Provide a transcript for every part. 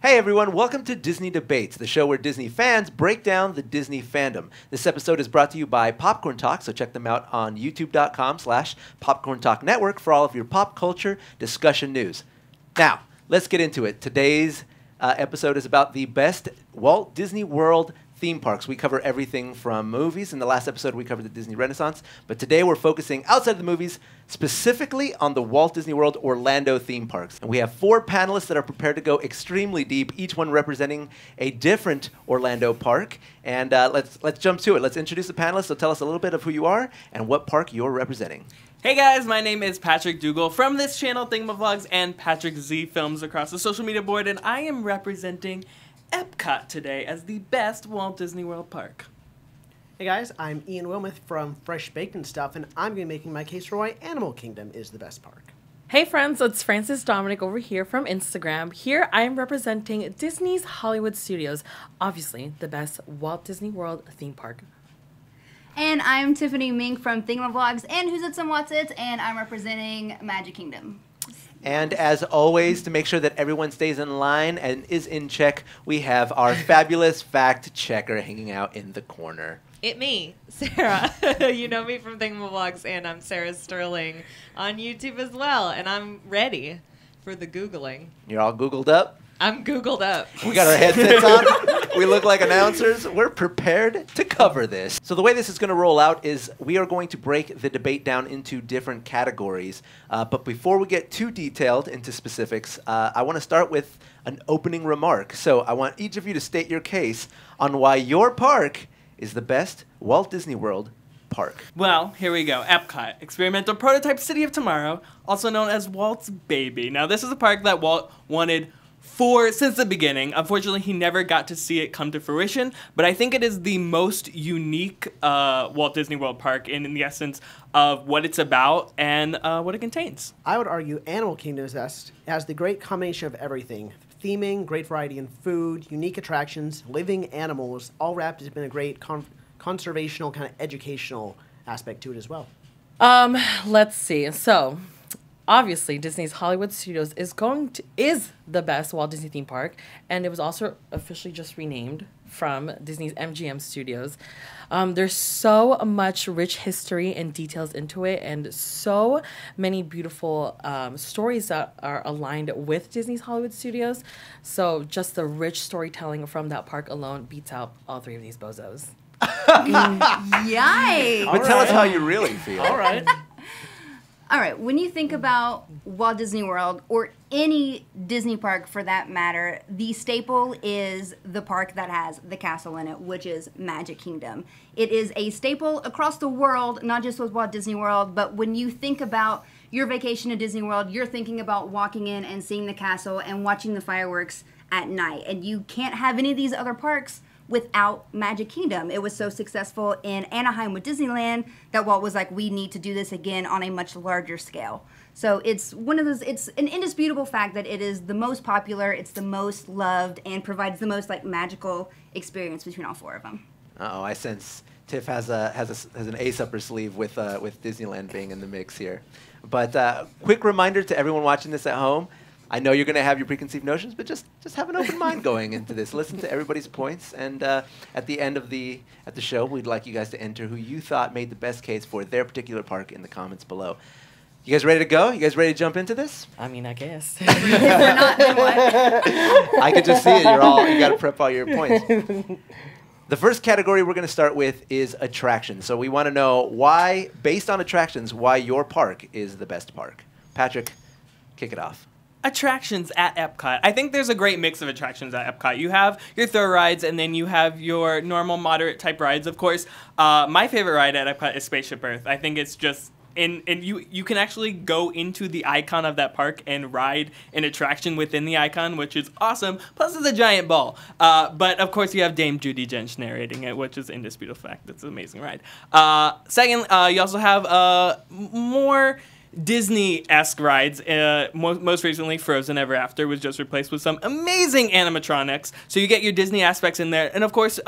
Hey everyone, welcome to Disney Debates, the show where Disney fans break down the Disney fandom. This episode is brought to you by Popcorn Talk, so check them out on youtube.com/Popcorn Talk Network for all of your pop culture discussion news. Now, let's get into it. Today's episode is about the best Walt Disney World theme parks. We cover everything from movies. In the last episode, we covered the Disney Renaissance. But today, we're focusing outside of the movies, specifically on the Walt Disney World Orlando theme parks. And we have 4 panelists that are prepared to go extremely deep, each one representing a different Orlando park. And let's jump to it. Let's introduce the panelists. So tell us a little bit of who you are and what park you're representing. Hey guys, my name is Patrick Dougal from this channel, Thingamavlogs, and Patrick Z Films across the social media board, and I am representing Epcot today as the best Walt Disney World park. Hey guys, I'm Ian Wilmoth from Fresh Baked and Stuff, and I'm going to be making my case for why Animal Kingdom is the best park. Hey friends, it's Frances Dominic over here from Instagram. Here I am representing Disney's Hollywood Studios, obviously the best Walt Disney World theme park. And I'm Tiffany Mink from Thingamavlogs and Who's It's and What's It, and I'm representing Magic Kingdom. And as always, to make sure that everyone stays in line and is in check, we have our fabulous fact checker hanging out in the corner. Me, Sarah. You know me from Thingamavlogs, and I'm Sarah Sterling on YouTube as well, and I'm ready for the Googling. You're all Googled up? I'm Googled up. We got our headsets on. We look like announcers. We're prepared to cover this. So the way this is going to roll out is we are going to break the debate down into different categories. But before we get too detailed into specifics, I want to start with an opening remark. So I want each of you to state your case on why your park is the best Walt Disney World park. Well, here we go. Epcot, experimental prototype city of tomorrow, also known as Walt's baby. Now, this is a park that Walt wanted since the beginning. Unfortunately, he never got to see it come to fruition, but I think it is the most unique Walt Disney World park in the essence of what it's about and what it contains. I would argue Animal Kingdom is best. It has the great combination of everything. Theming, great variety in food, unique attractions, living animals, all wrapped up in a great conservational, kind of educational aspect to it as well. Let's see. So, obviously, Disney's Hollywood Studios is the best Walt Disney theme park, and it was also officially just renamed from Disney's MGM Studios. There's so much rich history and details into it, and so many beautiful stories that are aligned with Disney's Hollywood Studios. So just the rich storytelling from that park alone beats out all 3 of these bozos. Yikes! But tell us how you really feel. All right. All right, when you think about Walt Disney World, or any Disney park for that matter, the staple is the park that has the castle in it, which is Magic Kingdom. It is a staple across the world, not just with Walt Disney World, but when you think about your vacation to Disney World, you're thinking about walking in and seeing the castle and watching the fireworks at night. And you can't have any of these other parks without Magic Kingdom. It was so successful in Anaheim with Disneyland that Walt was like, we need to do this again on a much larger scale. So it's one of those, it's an indisputable fact that it is the most popular, it's the most loved, and provides the most like magical experience between all 4 of them. Uh-oh, I sense Tiff has an ace up her sleeve with Disneyland being in the mix here. But quick reminder to everyone watching this at home, I know you're going to have your preconceived notions, but just have an open mind going into this. Listen to everybody's points, and at the end of the show, we'd like you guys to enter who you thought made the best case for their particular park in the comments below. You guys ready to go? You guys ready to jump into this? I mean, I guess. If we're not, then what? I could just see it. You got to prep all your points. The first category we're going to start with is attractions. So we want to know why, based on attractions, why your park is the best park. Patrick, kick it off. Attractions at Epcot. I think there's a great mix of attractions at Epcot. You have your thrill rides, and then you have your normal, moderate type rides. Of course, my favorite ride at Epcot is Spaceship Earth. I think it's just, and you can actually go into the icon of that park and ride an attraction within the icon, which is awesome. Plus, it's a giant ball. But of course, you have Dame Judi Dench narrating it, which is an indisputable fact. It's an amazing ride. Second, you also have more Disney-esque rides. Most recently, Frozen Ever After was just replaced with some amazing animatronics. So you get your Disney aspects in there. And of course,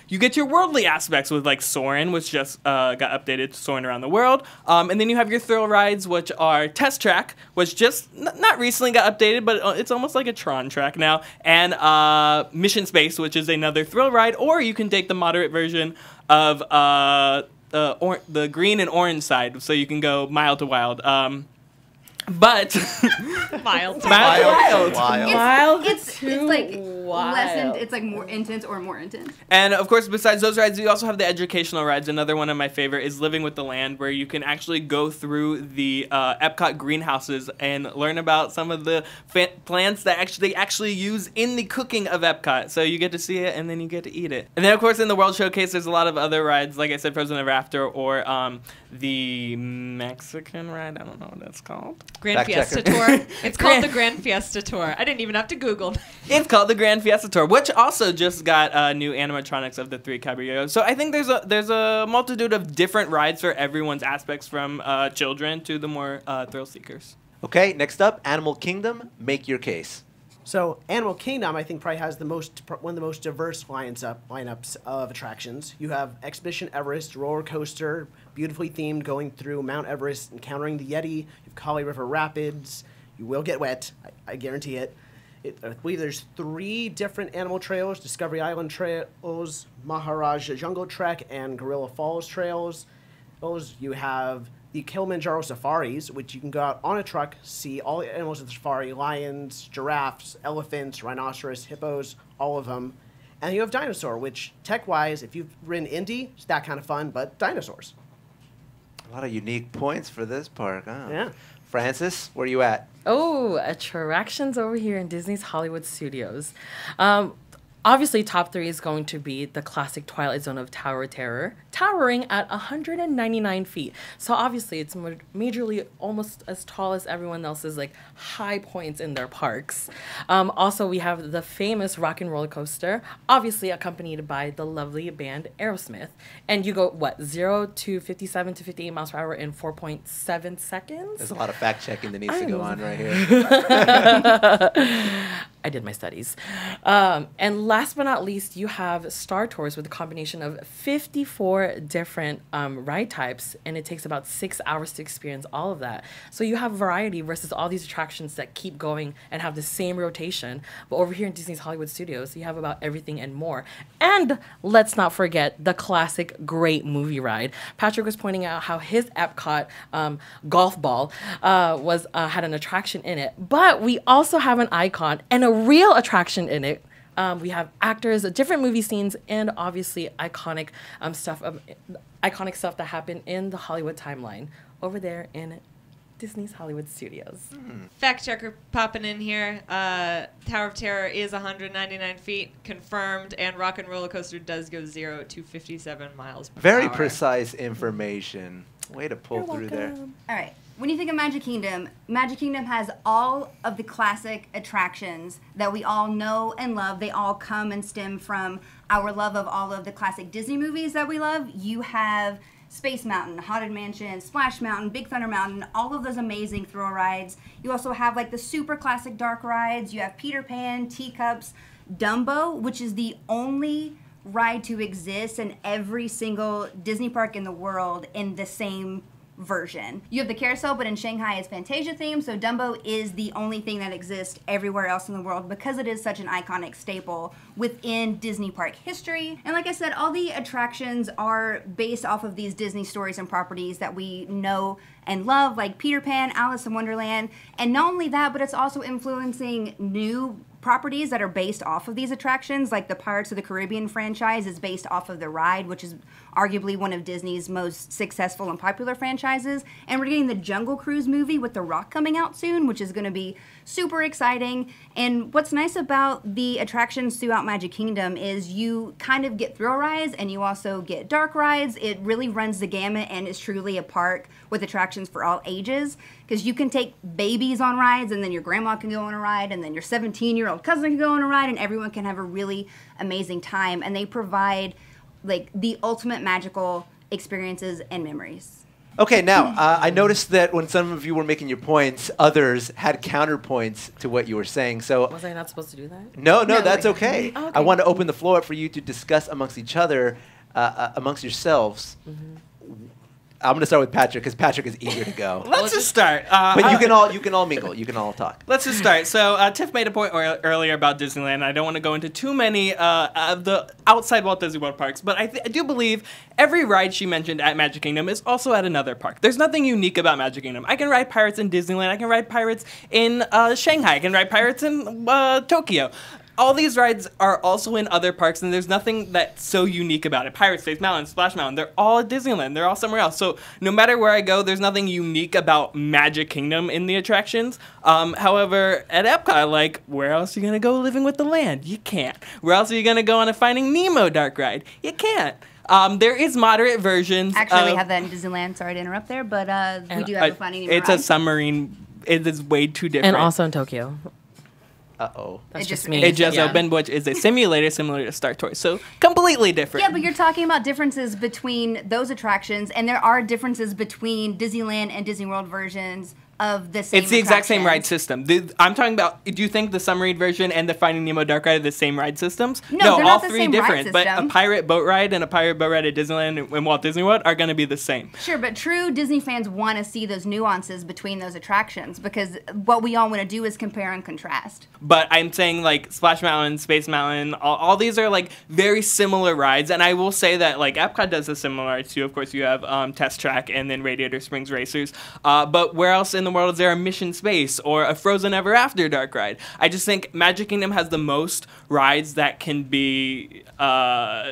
you get your worldly aspects with like Soarin', which just got updated to Soarin' Around the World. And then you have your thrill rides, which are Test Track, which just not recently got updated, but it's almost like a Tron track now. And Mission Space, which is another thrill ride. Or you can take the moderate version of the green and orange side, so you can go mild to wild. But Mild. It's like wild. it's like more intense or more intense. And of course, besides those rides, we also have the educational rides. Another one of my favorite is Living with the Land, where you can actually go through the Epcot greenhouses and learn about some of the plants that they actually use in the cooking of Epcot. So you get to see it and then you get to eat it. And then of course in the World Showcase, there's a lot of other rides, like I said, Frozen Ever After, or the Mexican ride. I don't know what that's called. Grand Fact Fiesta checker. Tour. It's called the Grand Fiesta Tour. I didn't even have to Google. It's called the Grand Fiesta Tour, which also just got new animatronics of the three caballeros. So I think there's a multitude of different rides for everyone's aspects, from children to the more thrill seekers. Okay, next up, Animal Kingdom. Make your case. So Animal Kingdom, I think, probably has one of the most diverse lineups of attractions. You have Expedition Everest, roller coaster, beautifully themed, going through Mount Everest, encountering the Yeti. You have Kali River Rapids. You will get wet, I guarantee it. I believe there's 3 different animal trails: Discovery Island trails, Maharaja Jungle Trek, and Gorilla Falls trails. You have the Kilimanjaro Safaris, which you can go out on a truck, see all the animals of the safari: lions, giraffes, elephants, rhinoceros, hippos, all of them. And you have Dinosaur, which tech-wise, if you've ridden Indy, it's that kind of fun, but dinosaurs. A lot of unique points for this park, huh? Yeah. Francis, where you at? Oh, attractions over here in Disney's Hollywood Studios. Obviously, top 3 is going to be the classic Twilight Zone of Tower of Terror, towering at 199 feet. So obviously, it's majorly almost as tall as everyone else's like high points in their parks. Also, we have the famous Rock and Roller Coaster, obviously accompanied by the lovely band Aerosmith. And you go, 0 to 57 to 58 miles per hour in 4.7 seconds? There's a lot of fact checking that needs to go on right here. I did my studies. And last but not least, you have Star Tours with a combination of 54 different ride types, and it takes about 6 hours to experience all of that. So you have variety versus all these attractions that keep going and have the same rotation. But over here in Disney's Hollywood Studios, you have about everything and more. And let's not forget the classic great movie ride. Patrick was pointing out how his Epcot golf ball had an attraction in it, but we also have an icon and a real attraction in it. We have actors, different movie scenes, and obviously iconic stuff that happened in the Hollywood timeline over there in Disney's Hollywood Studios. Fact checker popping in here. Tower of Terror is 199 feet, confirmed, and Rock and Roller Coaster does go 0 to 57 miles per Very hour. precise information. Way to pull through there. All right. When you think of Magic Kingdom has all of the classic attractions that we all know and love. They all come and stem from our love of all of the classic Disney movies that we love. You have Space Mountain, Haunted Mansion, Splash Mountain, Big Thunder Mountain, all of those amazing thrill rides. You also have like the super classic dark rides. You have Peter Pan, Teacups, Dumbo, which is the only ride to exist in every single Disney park in the world in the same version. You have the carousel, but in Shanghai it's Fantasia themed, so Dumbo is the only thing that exists everywhere else in the world because it is such an iconic staple within Disney park history. And like I said, all the attractions are based off of these Disney stories and properties that we know and love, like Peter Pan, Alice in Wonderland. And not only that, but it's also influencing new properties that are based off of these attractions, like the Pirates of the Caribbean franchise is based off of the ride, which is arguably one of Disney's most successful and popular franchises. And we're getting the Jungle Cruise movie with The Rock coming out soon, which is going to be super exciting. And what's nice about the attractions throughout Magic Kingdom is you kind of get thrill rides and you also get dark rides. It really runs the gamut and is truly a park with attractions for all ages, because you can take babies on rides and then your grandma can go on a ride and then your 17-year-old cousin can go on a ride and everyone can have a really amazing time. And they provide like the ultimate magical experiences and memories. Okay, now, I noticed that when some of you were making your points, others had counterpoints to what you were saying. So, Was I not supposed to do that? no, No, that's wait. okay. Oh, okay. I want to open the floor up for you to discuss amongst each other, amongst yourselves. I'm going to start with Patrick because Patrick is eager to go. Let's just start. But you can all mingle. You can all talk. Let's just start. So Tiff made a point earlier about Disneyland. I don't want to go into too many of the outside Walt Disney World parks, but I do believe every ride she mentioned at Magic Kingdom is also at another park. There's nothing unique about Magic Kingdom. I can ride Pirates in Disneyland. I can ride Pirates in Shanghai. I can ride Pirates in Tokyo. All these rides are also in other parks, and there's nothing that's so unique about it. Pirates, Space Mountain, Splash Mountain, they're all at Disneyland. They're all somewhere else. So no matter where I go, there's nothing unique about Magic Kingdom in the attractions. However, at Epcot, like, where else are you going to go living with the land? You can't. Where else are you going to go on a Finding Nemo dark ride? You can't. There is moderate versions. Actually, we have that in Disneyland. Sorry to interrupt there, but we do have a Finding Nemo It's ride. a submarine. It is way too different. And also in Tokyo. Uh-oh. That's It just just- me. It just Yeah. opened, which is a simulator similar to Star Tours. So completely different. Yeah, but you're talking about differences between those attractions, and there are differences between Disneyland and Disney World versions of the same It's the exact same ride attractions. system. I'm talking about, do you think the submarine version and the Finding Nemo dark ride are the same ride systems? No, they're all not the three same ride different. But a system. pirate boat ride and a pirate boat ride at Disneyland and Walt Disney World are going to be the same. Sure, but true Disney fans want to see those nuances between those attractions because what we all want to do is compare and contrast. But I'm saying like Splash Mountain, Space Mountain, all these are like very similar rides. And I will say that like Epcot does a similar ride too. Of course, you have Test Track and then Radiator Springs Racers. But where else in the world is there a Mission Space or a Frozen Ever After dark ride? I just think Magic Kingdom has the most rides that can be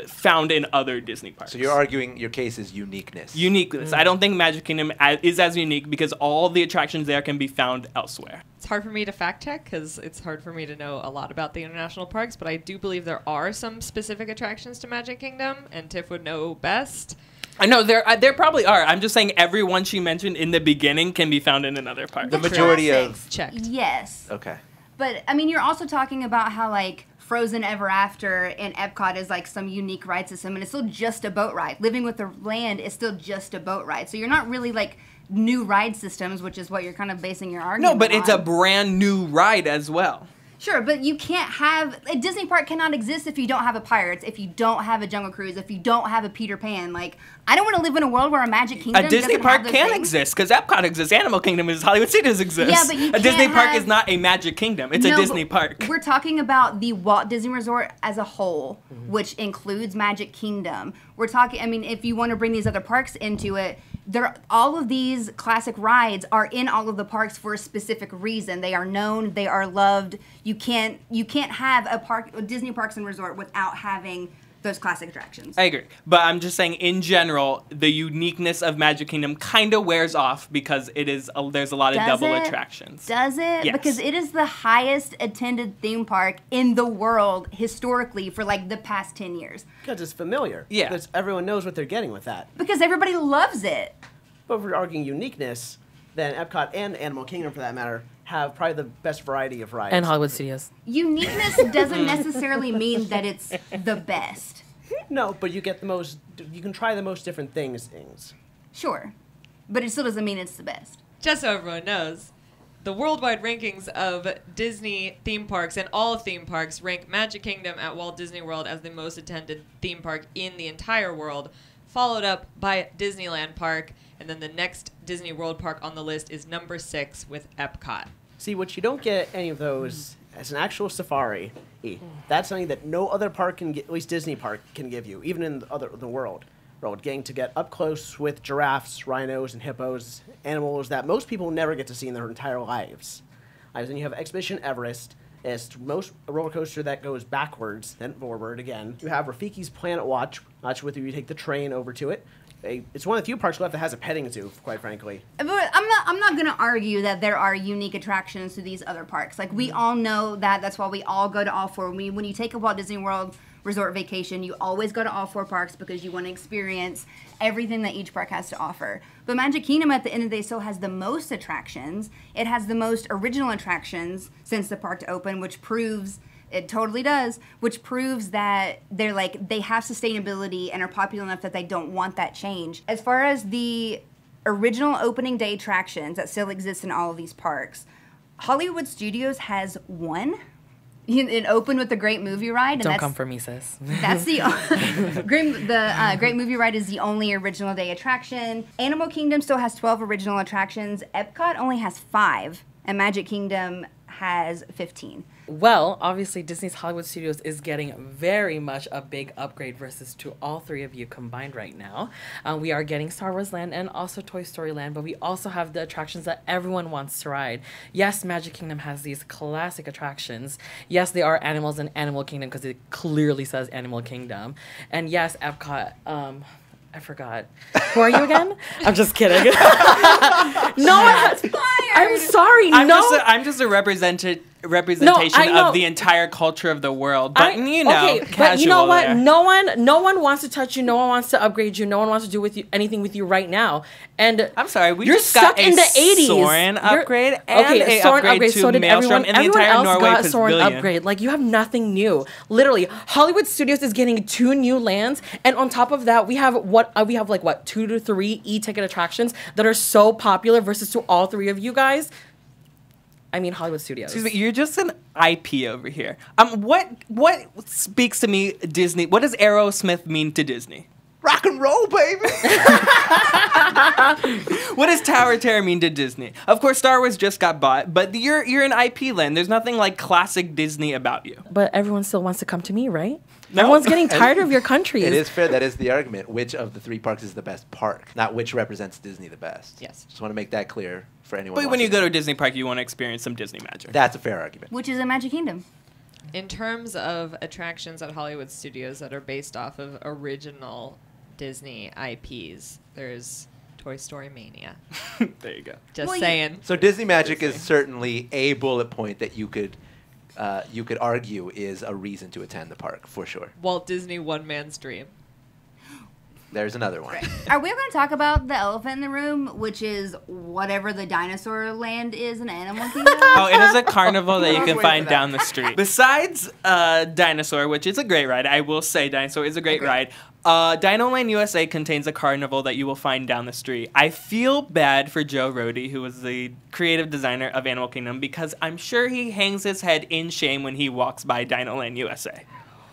found in other Disney parks. So you're arguing your case is uniqueness. Uniqueness. I don't think Magic Kingdom is as unique because all the attractions there can be found elsewhere. It's hard for me to fact check because it's hard for me to know a lot about the international parks, but I do believe there are some specific attractions to Magic Kingdom, and Tiff would know best. I know there probably are. I'm just saying every one she mentioned in the beginning can be found in another park. The majority of- classics, Checked. yes. Okay. But I mean, you're also talking about how like Frozen Ever After in Epcot is like some unique ride system, and it's still just a boat ride. Living with the Land is still just a boat ride. So you're not really like new ride systems, which is what you're kind of basing your argument No, but it's a on. brand new ride as well. Sure, but you can't have a Disney park cannot exist if you don't have a Pirates, if you don't have a Jungle Cruise, if you don't have a Peter Pan. Like, I don't want to live in a world where a Magic Kingdom A Disney doesn't park have those can things. exist because Epcot exists, Animal Kingdom exists, Hollywood Studios exists. Yeah, but you a Disney can't park have- is not a Magic Kingdom. It's a No, Disney but park. We're talking about the Walt Disney Resort as a whole, which includes Magic Kingdom. We're talking, I mean, if you want to bring these other parks into it, all of these classic rides are in all of the parks for a specific reason. They are known, they are loved. You can't have a Disney Parks and Resort without having those classic attractions. I agree. But I'm just saying, in general, the uniqueness of Magic Kingdom kind of wears off because there's a lot of Does double it? attractions. Does it? Yes. Because it is the highest attended theme park in the world historically for like the past 10 years. Because it's familiar. Yeah. Because everyone knows what they're getting with that. Because everybody loves it. But if we're arguing uniqueness, then Epcot and Animal Kingdom, for that matter, have probably the best variety of rides. And Hollywood Studios. Uniqueness doesn't necessarily mean that it's the best. No, but you get the most. You can try the most different things. Sure. But it still doesn't mean it's the best. Just so everyone knows, the worldwide rankings of Disney theme parks and all theme parks rank Magic Kingdom at Walt Disney World as the most attended theme park in the entire world, followed up by Disneyland Park, and then the next Disney World park on the list is number 6 with Epcot. See, what you don't get any of those as an actual safari. That's something that no other park can get, at least Disney park can give you, even in the world. Getting to get up close with giraffes, rhinos, and hippos, animals that most people never get to see in their entire lives. Then you have Expedition Everest. It's a roller coaster that goes backwards, then forward again. You have Rafiki's Planet Watch, with you take the train over to it. It's one of the few parks left that has a petting zoo, quite frankly. But I'm not going to argue that there are unique attractions to these other parks. Like, we all know that. That's why we all go to all four. When you take a Walt Disney World resort vacation, you always go to all 4 parks because you want to experience everything that each park has to offer. But Magic Kingdom, at the end of the day, still has the most attractions. It has the most original attractions since the park opened, which proves... It totally does, which proves that they have sustainability and are popular enough that they don't want that change. As far as the original opening day attractions that still exist in all of these parks, Hollywood Studios has one. It opened with the Great Movie Ride. And Don't come for me, sis. That's the Great Movie Ride is the only original day attraction. Animal Kingdom still has 12 original attractions. Epcot only has 5, and Magic Kingdom has 15. Well, obviously, Disney's Hollywood Studios is getting very much a big upgrade versus to all three of you combined right now. We are getting Star Wars Land and also Toy Story Land, but we also have the attractions that everyone wants to ride. Yes, Magic Kingdom has these classic attractions. Yes, they are animals in Animal Kingdom because it clearly says Animal Kingdom. And yes, Epcot, I forgot. Who are you again? I'm just kidding. No one has. I'm sorry. I'm just a representation of the entire culture of the world. But casual. But you know what? There. No one wants to touch you. No one wants to upgrade you. No one wants to do anything with you right now. And I'm sorry, you're just stuck got in the 80s. Soarin' upgrade and a Soarin' upgrade to so did Maelstrom, everyone. and the Everyone entire else Norway got Soarin' Pavilion. upgrade. Like, you have nothing new. Literally, Hollywood Studios is getting 2 new lands, and on top of that, we have 2 to 3 e-ticket attractions that are so popular versus to all 3 of you guys. I mean, Hollywood Studios. Excuse me, you're just an IP over here. What speaks to me, Disney? What does Aerosmith mean to Disney? Rock and roll, baby. What does Tower of Terror mean to Disney? Of course, Star Wars just got bought, but you're an IP land. There's nothing like classic Disney about you. But everyone still wants to come to me, right? No. Everyone's getting tired of your countries. It is fair. That is the argument. Which of the 3 parks is the best park? Not which represents Disney the best. Yes. Just want to make that clear for anyone. But when you watching. go to a Disney park, you want to experience some Disney magic. That's a fair argument. Which is in Magic Kingdom. In terms of attractions at Hollywood Studios that are based off of original Disney IPs, there's Toy Story Mania. There you go. Just saying. So Disney Magic is certainly a bullet point that you could argue is a reason to attend the park for sure. Walt Disney One Man's Dream. There's another one. Are we going to talk about the elephant in the room, which is whatever the dinosaur land is in Animal Kingdom? Oh, it is a carnival that you can Wait find for that. down the street. Besides Dinosaur, which is a great ride, I will say Dinosaur is a great ride. Dino Land USA contains a carnival that you will find down the street. I feel bad for Joe Rohde, who was the creative designer of Animal Kingdom, because I'm sure he hangs his head in shame when he walks by Dino Land USA.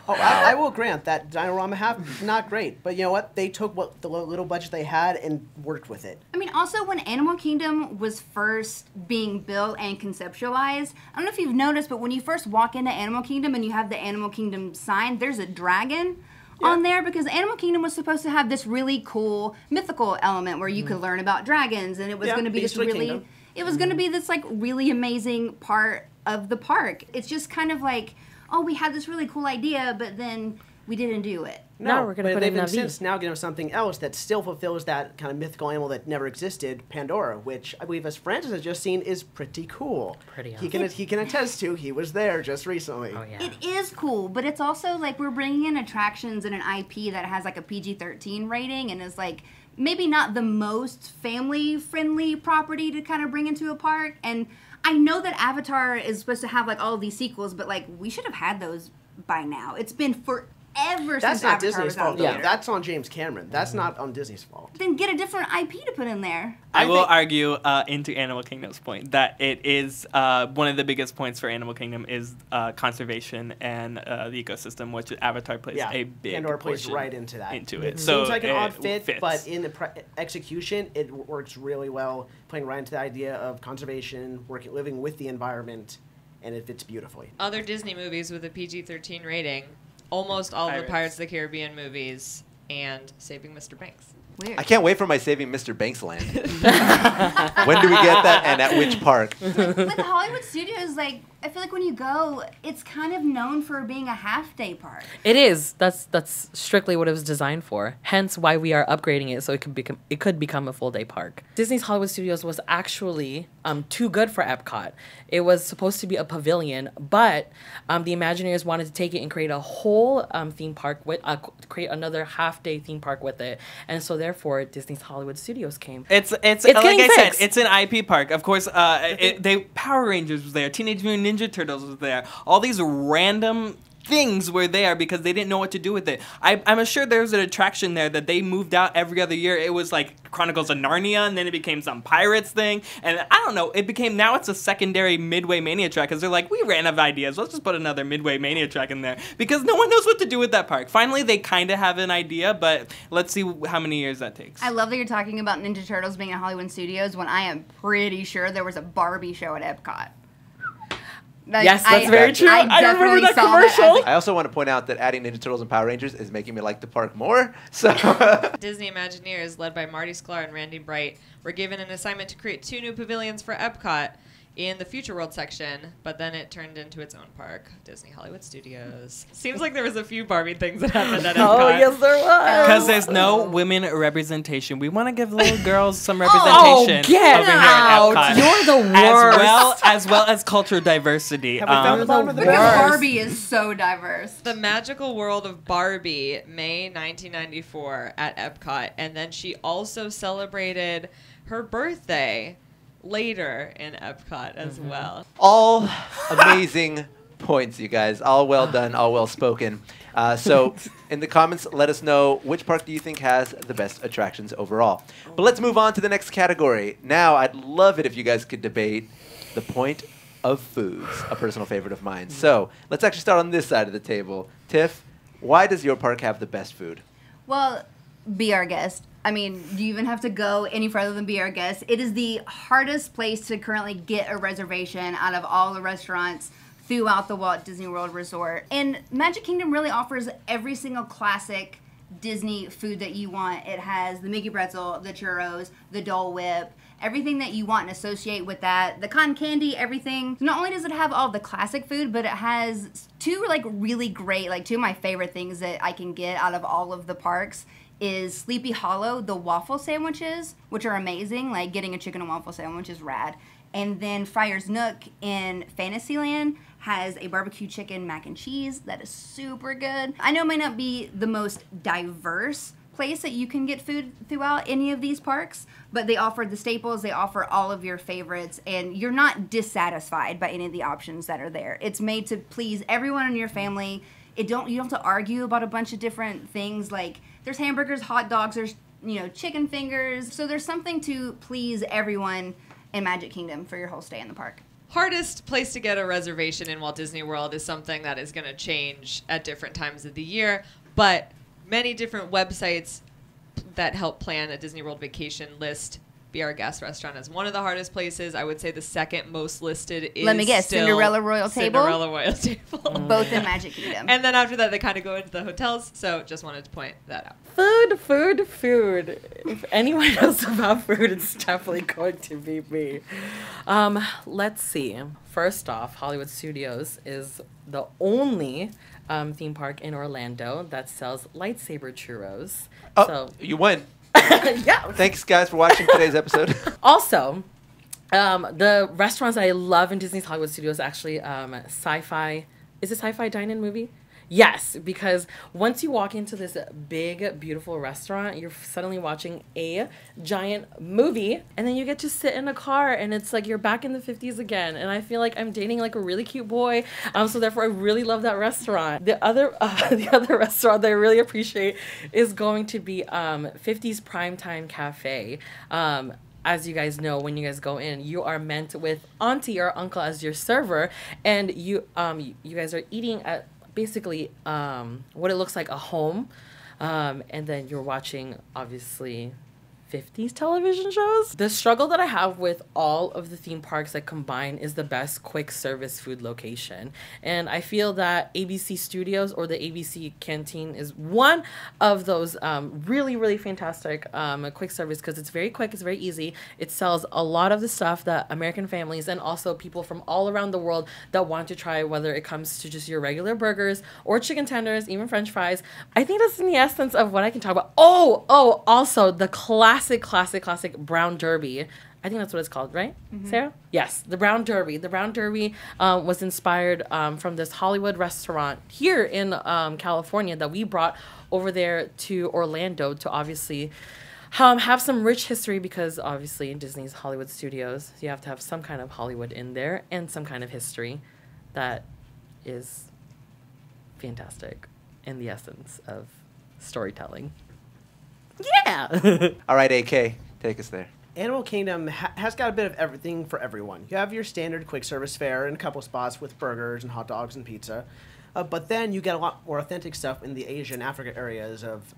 Oh, I will grant that Dinorama not great, but you know what? They took what the little budget they had and worked with it. I mean, also when Animal Kingdom was first being built and conceptualized, I don't know if you've noticed, but when you first walk into Animal Kingdom and you have the Animal Kingdom sign, there's a dragon on there because Animal Kingdom was supposed to have this really cool mythical element where you could learn about dragons, and it was going to be this really, it was going to be this like really amazing part of the park. It's just kind of like, oh, we had this really cool idea, but then we didn't do it. No, we're going to put they've in a since now given us something else that still fulfills that kind of mythical animal that never existed, Pandora, which I believe, as Francis has just seen, is pretty cool. Pretty He can attest to. He was there just recently. Oh, yeah. It is cool, but it's also like we're bringing in attractions and an IP that has like a PG-13 rating and is like maybe not the most family-friendly property to kind of bring into a park. And I know that Avatar is supposed to have like all of these sequels, but like we should have had those by now. It's been forever That's since not Avatar Disney's was fault, out though. there. That's on James Cameron. That's not on Disney's fault. Then get a different IP to put in there. I will argue into Animal Kingdom's point that it is one of the biggest points for Animal Kingdom is conservation and the ecosystem, which Avatar plays a big Pandora plays portion right into that. It Seems so like an odd fit, fits. but in the execution, it works really well, playing right into the idea of conservation, living with the environment, and it fits beautifully. Other Disney movies with a PG-13 rating, almost all of the Pirates of the Caribbean movies, and Saving Mr. Banks. Weird. I can't wait for my Saving Mr. Banks land. When do we get that, and at which park? With Hollywood Studios, like I feel like when you go, it's kind of known for being a half-day park. It is. That's strictly what it was designed for. Hence why we are upgrading it so it could become a full-day park. Disney's Hollywood Studios was actually too good for Epcot. It was supposed to be a pavilion, but the Imagineers wanted to take it and create a whole theme park with create another half-day theme park with it, and so therefore Disney's Hollywood Studios came. It's like getting I said, fixed. it's an IP park. Of course, Power Rangers was there, Teenage Mutant Ninja Turtles was there. All these random things were there because they didn't know what to do with it. I'm sure there's an attraction there that they moved out every other year. It was like Chronicles of Narnia, and then it became some pirates thing. And I don't know, it became, now it's a secondary Midway Mania track because they're like, we ran out of ideas. Let's just put another Midway Mania track in there because no one knows what to do with that park. Finally, they kind of have an idea, but let's see how many years that takes. I love that you're talking about Ninja Turtles being at Hollywood Studios when I am pretty sure there was a Barbie show at Epcot. Like, yes, that's very true. I remember that commercial. I also want to point out that adding Ninja Turtles and Power Rangers is making me like the park more. So Disney Imagineers, led by Marty Sklar and Randy Bright, were given an assignment to create 2 new pavilions for Epcot in the Future World section, but then it turned into its own park, Disney Hollywood Studios. Seems like there was a few Barbie things that happened at Epcot. Oh, yes, there was. Because there's no women representation. We want to give little girls some representation get over out. here at Epcot. You're the worst. As well as cultural diversity. Have we found the bottom of the Because barrel? Barbie is so diverse. The Magical World of Barbie, May 1994 at Epcot, and then she also celebrated her birthday later in Epcot as well. all amazing points, you guys. All well done, all well spoken. So in the comments, let us know which park do you think has the best attractions overall. But let's move on to the next category. Now, I'd love it if you guys could debate the point of foods, a personal favorite of mine. So let's actually start on this side of the table. Tiff, why does your park have the best food? Well, be our guest. I mean, do you even have to go any further than be our guest? It is the hardest place to currently get a reservation out of all the restaurants throughout the Walt Disney World Resort. And Magic Kingdom really offers every single classic Disney food that you want. It has the Mickey pretzel, the churros, the Dole Whip, everything that you want and associate with that. The cotton candy, everything. Not only does it have all the classic food, but it has 2 like really great, like 2 of my favorite things that I can get out of all of the parks is Sleepy Hollow, the waffle sandwiches, which are amazing. Like getting a chicken and waffle sandwich is rad. And then Friar's Nook in Fantasyland has a barbecue chicken mac and cheese that is super good. I know it might not be the most diverse place that you can get food throughout any of these parks, but they offer the staples, they offer all of your favorites, and you're not dissatisfied by any of the options that are there. It's made to please everyone in your family. You don't have to argue about a bunch of different things. Like there's hamburgers, hot dogs, there's chicken fingers. So there's something to please everyone in Magic Kingdom for your whole stay in the park. Hardest place to get a reservation in Walt Disney World is something that is going to change at different times of the year, but many different websites that help plan a Disney World vacation list Be Our Guest restaurant as one of the hardest places. I would say the second most listed is Let me guess, still Cinderella Royal Table? Cinderella Royal Table. Both in Magic Kingdom. And then after that, they kind of go into the hotels, so just wanted to point that out. Food. If anyone knows about food, it's definitely going to be me. Let's see. First off, Hollywood Studios is the only theme park in Orlando that sells lightsaber churros. Oh, So you win. yeah. Thanks, guys, for watching today's episode. Also, the restaurants that I love in Disney's Hollywood Studios actually sci-fi. Is it sci-fi dine-in movie? Yes, because once you walk into this big, beautiful restaurant, you're suddenly watching a giant movie, and then you get to sit in a car, and it's like you're back in the 50s again. And I feel like I'm dating like a really cute boy, so therefore I really love that restaurant. The other restaurant that I really appreciate is going to be 50s Primetime Cafe. As you guys know, when you guys go in, you are meant with auntie or uncle as your server, and you guys are eating at basically what it looks like a home, and then you're watching obviously 50s television shows. The struggle that I have with all of the theme parks that combine is the best quick service food location. And I feel that ABC Studios or the ABC Canteen is one of those really, really fantastic quick service because it's very quick, it's very easy. It sells a lot of the stuff that American families and also people from all around the world that want to try, whether it comes to just your regular burgers or chicken tenders, even French fries. I think that's in the essence of what I can talk about. Oh, also the classic Brown Derby. I think that's what it's called, right, Sarah? Yes, the Brown Derby. The Brown Derby was inspired from this Hollywood restaurant here in California that we brought over there to Orlando to obviously have some rich history because obviously in Disney's Hollywood Studios, you have to have some kind of Hollywood in there and some kind of history that is fantastic in the essence of storytelling. Yeah. All right, AK, take us there. Animal Kingdom has got a bit of everything for everyone. You have your standard quick service fare in a couple spots with burgers and hot dogs and pizza. But then you get a lot more authentic stuff in the Asia and Africa areas of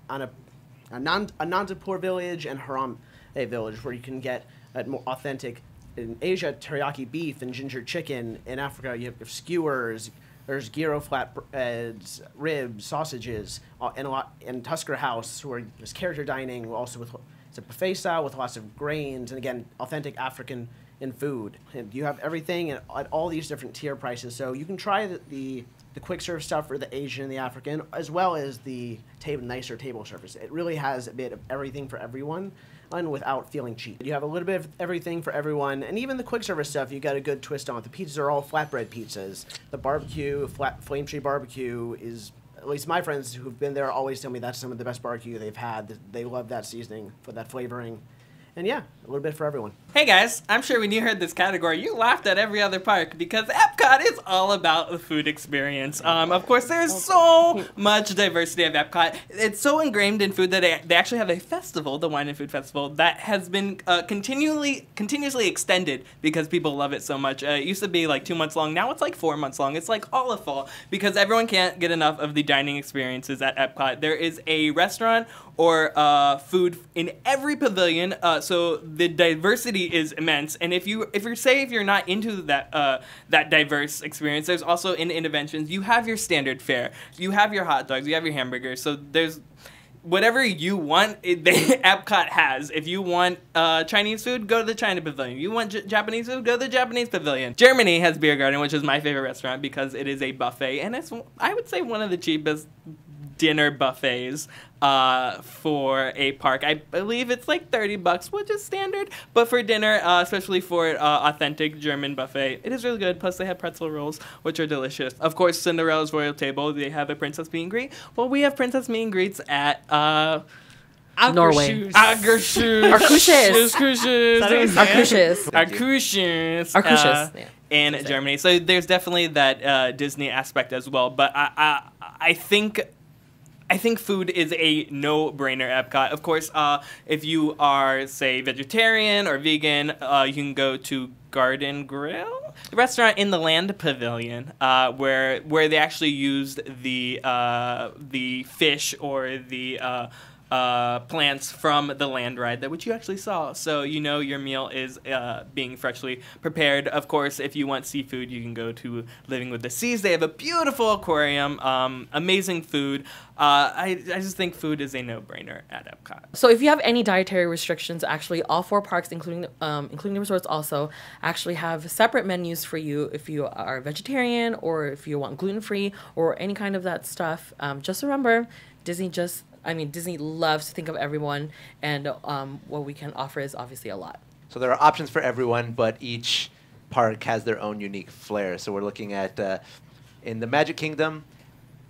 Anandapur village and Harambe village, where you can get more authentic. In Asia, teriyaki beef and ginger chicken. In Africa, you have skewers. There's gyro flatbreads, ribs, sausages, and Tusker House, where there's character dining, also with it's a buffet style with lots of grains and again authentic African in food. And you have everything at all these different tier prices, so you can try the quick serve stuff for the Asian and the African, as well as the nicer table service. It really has a bit of everything for everyone, and without feeling cheap. You have a little bit of everything for everyone, and even the quick service stuff, you got a good twist on it. The pizzas are all flatbread pizzas. The barbecue, Flame Tree Barbecue is, at least my friends who've been there always tell me that's some of the best barbecue they've had. They love that seasoning for that flavoring. And yeah, a little bit for everyone. Hey guys, I'm sure when you heard this category, you laughed at every other park because Epcot is all about the food experience. Of course, there's so much diversity of Epcot. It's so ingrained in food that they actually have a festival, the Wine and Food Festival, that has been continuously extended because people love it so much. It used to be like 2 months long. Now it's like 4 months long. It's like all of fall because everyone can't get enough of the dining experiences at Epcot. There is a restaurant or food in every pavilion, so the diversity is immense. And if you're not into that diverse experience, there's also in interventions you have your standard fare, you have your hot dogs, you have your hamburgers. So there's whatever you want. Epcot has. If you want Chinese food, go to the China Pavilion. You want Japanese food, go to the Japanese Pavilion. Germany has Beer Garden, which is my favorite restaurant because it is a buffet, and it's, I would say, one of the cheapest dinner buffets for a park. I believe it's like $30, which is standard, but for dinner, especially for authentic German buffet, it is really good. Plus they have pretzel rolls, which are delicious. Of course, Cinderella's Royal Table, they have a princess meet and greet. Well, we have princess meet and greets at Norway. Arkushis. In Germany. So there's definitely that Disney aspect as well, but I think food is a no-brainer at Epcot. Of course, if you are, say, vegetarian or vegan, you can go to Garden Grill, the restaurant in the Land Pavilion, where they actually used the fish or the plants from the land ride, which you actually saw. So you know your meal is being freshly prepared. Of course, if you want seafood, you can go to Living with the Seas. They have a beautiful aquarium, amazing food. I just think food is a no-brainer at Epcot. So if you have any dietary restrictions, actually all 4 parks, including the resorts also, actually have separate menus for you if you are vegetarian or if you want gluten-free or any kind of that stuff. Just remember, Disney loves to think of everyone, and what we can offer is obviously a lot. So there are options for everyone, but each park has their own unique flair. So we're looking at, in the Magic Kingdom,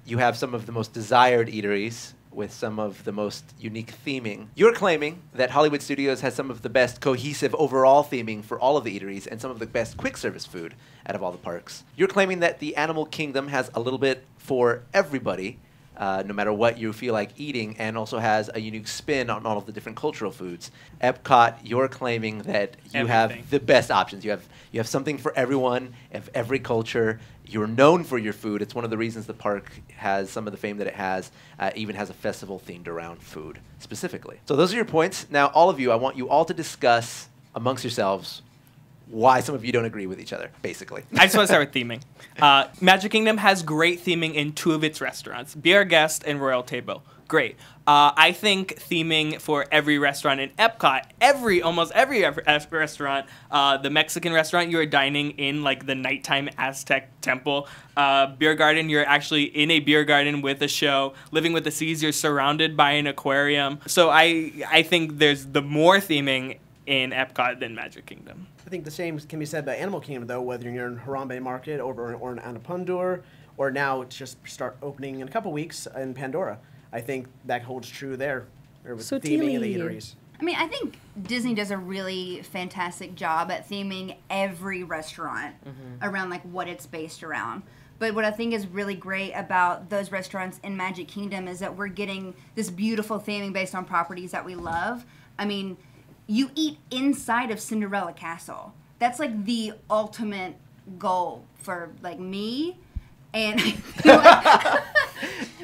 you have some of the most desired eateries with some of the most unique theming. You're claiming that Hollywood Studios has some of the best cohesive overall theming for all of the eateries and some of the best quick service food out of all the parks. You're claiming that the Animal Kingdom has a little bit for everybody, no matter what you feel like eating, and also has a unique spin on all of the different cultural foods. Epcot, you're claiming that you have the best options. You have something for everyone, of every culture. You're known for your food. It's one of the reasons the park has some of the fame that it has, even has a festival themed around food specifically. So those are your points. Now, all of you, I want you all to discuss amongst yourselves why some of you don't agree with each other, basically. I just want to start with theming. Magic Kingdom has great theming in 2 of its restaurants, Be Our Guest and Royal Table. Great. I think theming for every restaurant in Epcot, almost every restaurant, the Mexican restaurant, you are dining in like the nighttime Aztec temple. Beer garden, you're actually in a beer garden with a show. Living with the Seas, you're surrounded by an aquarium. So I think there's the more theming in Epcot than Magic Kingdom. I think the same can be said about Animal Kingdom, though, whether you're in Harambe Market or in Annapurna, or now it's just start opening in a couple weeks in Pandora. I think that holds true there, or with theming in the eateries. I mean, I think Disney does a really fantastic job at theming every restaurant around like what it's based around. But what I think is really great about those restaurants in Magic Kingdom is that we're getting this beautiful theming based on properties that we love. I mean, you eat inside of Cinderella Castle. That's like the ultimate goal for like me. And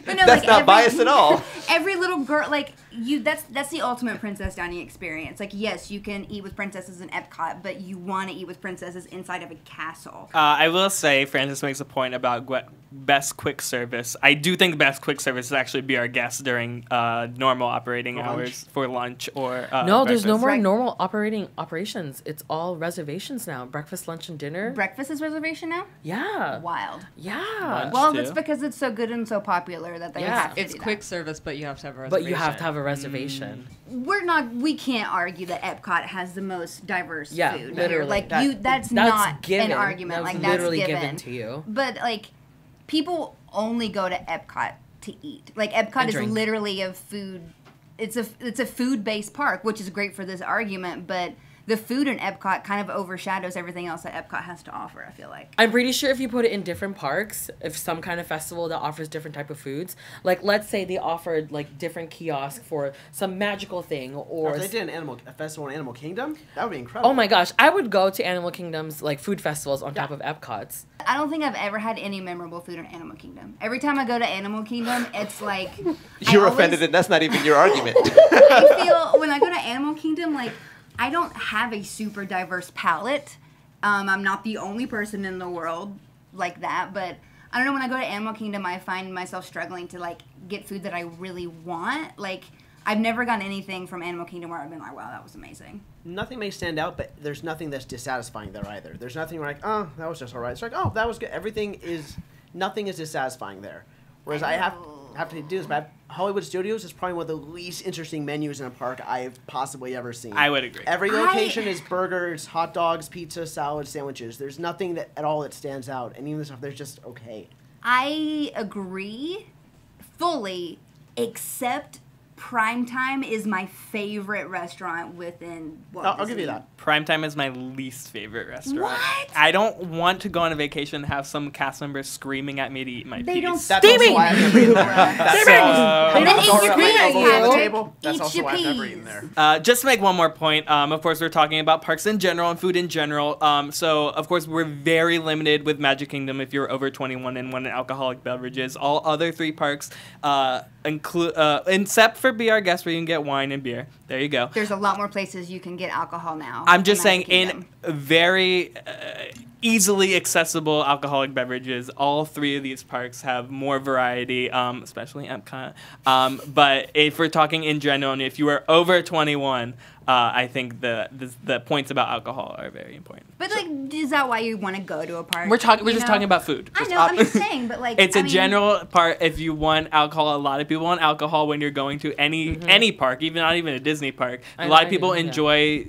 but no, that's like not biased at all. Every little girl, like that's the ultimate Princess dining experience. Like, yes, you can eat with princesses in Epcot, but you want to eat with princesses inside of a castle. I will say, Francis makes a point about best quick service. I do think best quick service is actually Be Our Guest during normal operating hours for lunch or no, there's no breakfast. more normal operations. It's all reservations now. Breakfast, lunch, and dinner. Breakfast is reservation now? Yeah. Wild. Yeah. Lunch. Well, too. that's because it's so good and so popular that they Yeah. have to It's do quick that. service, but you have to have a But reservation. you have to have a reservation. We can't argue that Epcot has the most diverse Yeah, food here. literally. Like, That's that's not given. an argument. That's Like, that's literally given. given to you. But, like, people only go to Epcot to eat. Like, Epcot And is drink. literally a food... It's a food-based park, which is great for this argument, but the food in Epcot kind of overshadows everything else that Epcot has to offer, I feel like. I'm pretty sure if you put it in different parks, if some kind of festival that offers different type of foods, like let's say they offered like different kiosks for some magical thing or If they did a festival in Animal Kingdom, that would be incredible. oh my gosh, I would go to Animal Kingdom's like food festivals on top of Epcot's. I don't think I've ever had any memorable food in Animal Kingdom. Every time I go to Animal Kingdom, it's like... You're offended, and that's not even your argument. I feel when I go to Animal Kingdom, like, I don't have a super diverse palate. I'm not the only person in the world like that, but I don't know, when I go to Animal Kingdom, I find myself struggling to, like, get food that I really want. Like, I've never gotten anything from Animal Kingdom where I've been like, wow, that was amazing. Nothing may stand out, but there's nothing that's dissatisfying there either. There's nothing where like, oh, that was just all right. It's like, oh, that was good. Nothing is dissatisfying there. Whereas I have to do this, but Hollywood Studios is probably one of the least interesting menus in a park I've possibly ever seen. I would agree. Every location is burgers, hot dogs, pizza, salads, sandwiches. There's nothing that at all that stands out, and even the stuff there's just okay. I agree fully, except Primetime is my favorite restaurant within Walt I'll give Disney. you that. Primetime is my least favorite restaurant. What? I don't want to go on a vacation and have some cast members screaming at me to eat my They piece. don't That's Steaming! also why I've never eaten there. That's So- also Then eat your at my peas, elbow at the Patrick. table. That's Eat also your why I've never peas. eaten there. Just to make one more point, of course, we're talking about parks in general and food in general. So, of course, we're very limited with Magic Kingdom if you're over 21 and want alcoholic beverages. All other three parks, except for Be Our Guest, where you can get wine and beer. There you go. There's a lot more places you can get alcohol now. I'm just saying, Magic Kingdom. in very easily accessible alcoholic beverages, all three of these parks have more variety, especially Epcot. But if we're talking in general, and if you are over 21, I think the points about alcohol are very important. But like, is that why you want to go to a park? We're just You know? talking about food. I Just know. I'm just saying, but like, It's I a mean, general part. If you want alcohol, a lot of people want alcohol when you're going to any park, even not even a Disney park. A lot of people enjoy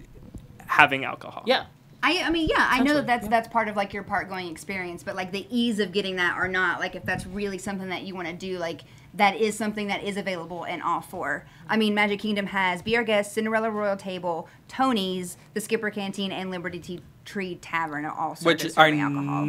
having alcohol. Yeah. I mean, yeah, I know Essentially, that that's part of like your park going experience, but like the ease of getting that or not, like if that's really something that you want to do, like that is something that is available and all for. I mean, Magic Kingdom has Be Our Guest, Cinderella Royal Table, Tony's, the Skipper Canteen, and Liberty Tree Tavern are all Which are serving alcohol.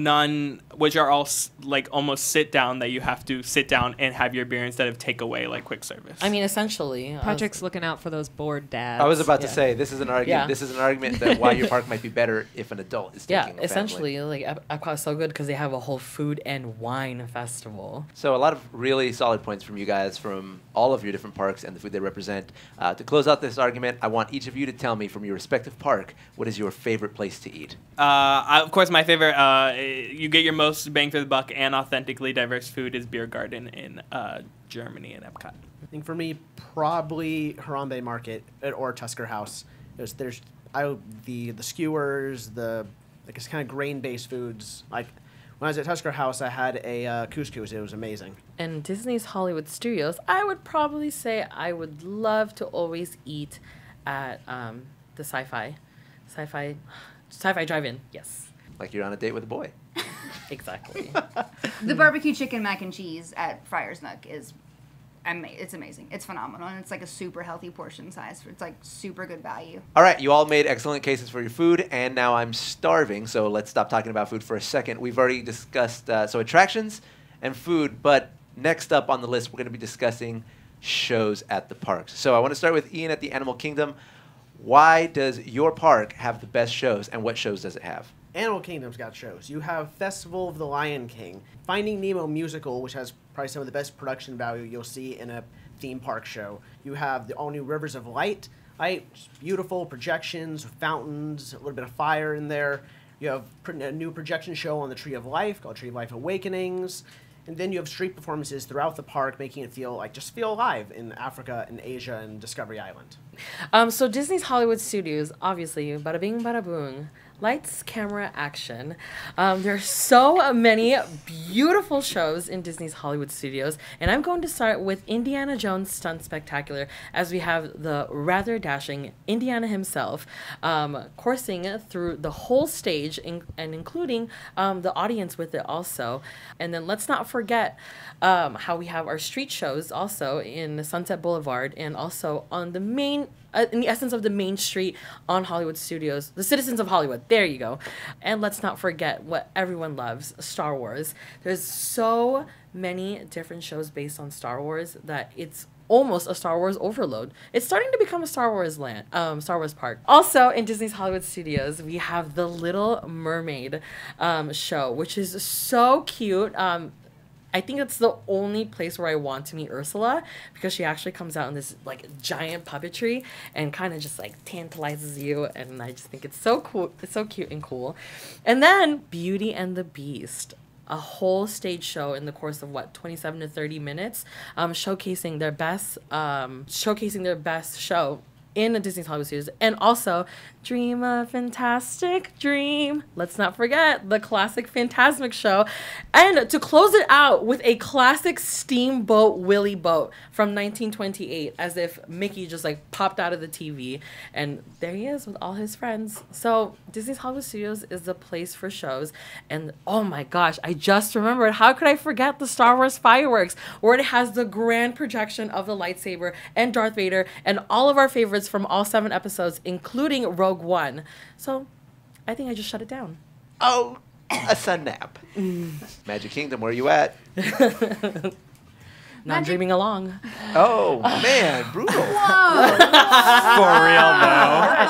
which are all like almost sit down, that you have to sit down and have your beer instead of take away like quick service. I mean, essentially. Patrick's looking out for those bored dads. I was about to Yeah. say this is an argument. Yeah. This is an argument that why your park might be better if an adult is Yeah, taking a family. essentially, like Epcot's so good because they have a whole food and wine festival. So a lot of really solid points from you guys from all of your different parks and the food they represent. To close out this argument, I want each of you to tell me from your respective park, what is your favorite place to eat? Of course, my favorite, you get your most bang for the buck and authentically diverse food is Beer Garden in Germany and Epcot. I think for me, probably Harambe Market or Tusker House. The skewers, it's kind of grain-based foods. Like when I was at Tusker House, I had a couscous. It was amazing. And Disney's Hollywood Studios, I would probably say I would love to always eat at the Sci-Fi Drive-In. Yes, Like you're on a date with a boy. exactly. The barbecue chicken mac and cheese at Friar's Nook is it's amazing. It's phenomenal, and it's like a super healthy portion size. It's like super good value. All right, you all made excellent cases for your food, and now I'm starving, so let's stop talking about food for a second. We've already discussed so attractions and food, but next up on the list, we're going to be discussing shows at the parks. So I want to start with Ian at the Animal Kingdom. Why does your park have the best shows, and what shows does it have? Animal Kingdom's got shows. You have Festival of the Lion King, Finding Nemo musical, which has probably some of the best production value you'll see in a theme park show. You have the all-new Rivers of Light, beautiful projections, fountains, a little bit of fire in there. You have a new projection show on the Tree of Life called Tree of Life Awakenings. And then you have street performances throughout the park, making it feel alive in Africa and Asia and Discovery Island. So Disney's Hollywood Studios, obviously, bada bing, bada boom. Lights, camera, action. There are so many beautiful shows in Disney's Hollywood Studios, and I'm going to start with Indiana Jones Stunt Spectacular, as we have the rather dashing Indiana himself coursing through the whole stage, and including the audience with it also. And then let's not forget how we have our street shows also in Sunset Boulevard, and also on the main in the essence of the main street on Hollywood Studios, the Citizens of Hollywood. There you go. And let's not forget what everyone loves, Star Wars. There's so many different shows based on Star Wars that it's almost a Star Wars overload. It's starting to become a Star Wars park. Also, in Disney's Hollywood Studios, we have the Little Mermaid show, which is so cute. I think it's the only place where I want to meet Ursula, because she actually comes out in this giant puppetry and kind of just tantalizes you, and I just think it's so cool. It's so cute and cool. And then Beauty and the Beast, a whole stage show in the course of 27 to 30 minutes, showcasing their best show in Disney's Hollywood Studios. And also Dream a Fantastic Dream. Let's not forget the classic Fantasmic show. And to close it out with a classic Steamboat Willie boat from 1928, as if Mickey just popped out of the TV. And there he is with all his friends. So Disney's Hollywood Studios is the place for shows. And oh my gosh, I just remembered, how could I forget the Star Wars fireworks, where it has the grand projection of the lightsaber and Darth Vader and all of our favorites from all 7 episodes, including Rogue One. So I think I just shut it down. Oh, a sun nap. Magic Kingdom, where are you at? Not dreaming along. Oh, man, brutal. Whoa! For real, though. I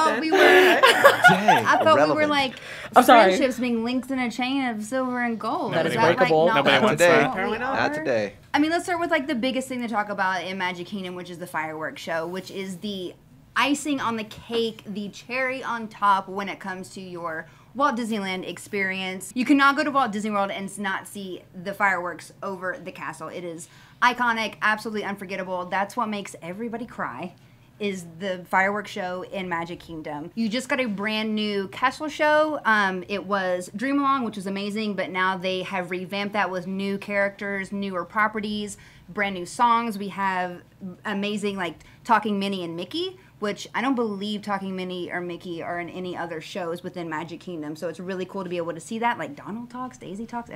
thought we were I'm sorry. friendships being linked in a chain of silver and gold. That is that breakable. not Nobody what wants today. that. we Not are? today. I mean, let's start with the biggest thing to talk about in Magic Kingdom, which is the fireworks show, which is the icing on the cake, the cherry on top when it comes to your Walt Disneyland experience. You cannot go to Walt Disney World and not see the fireworks over the castle. It is iconic, absolutely unforgettable. That's what makes everybody cry, is the fireworks show in Magic Kingdom. You just got a brand new castle show. It was Dream Along, which was amazing, but now they have revamped that with new characters, newer properties, brand new songs. We have amazing Talking Minnie and Mickey, which I don't believe Talking Minnie or Mickey are in any other shows within Magic Kingdom. So it's really cool to be able to see that. Donald talks, Daisy talks.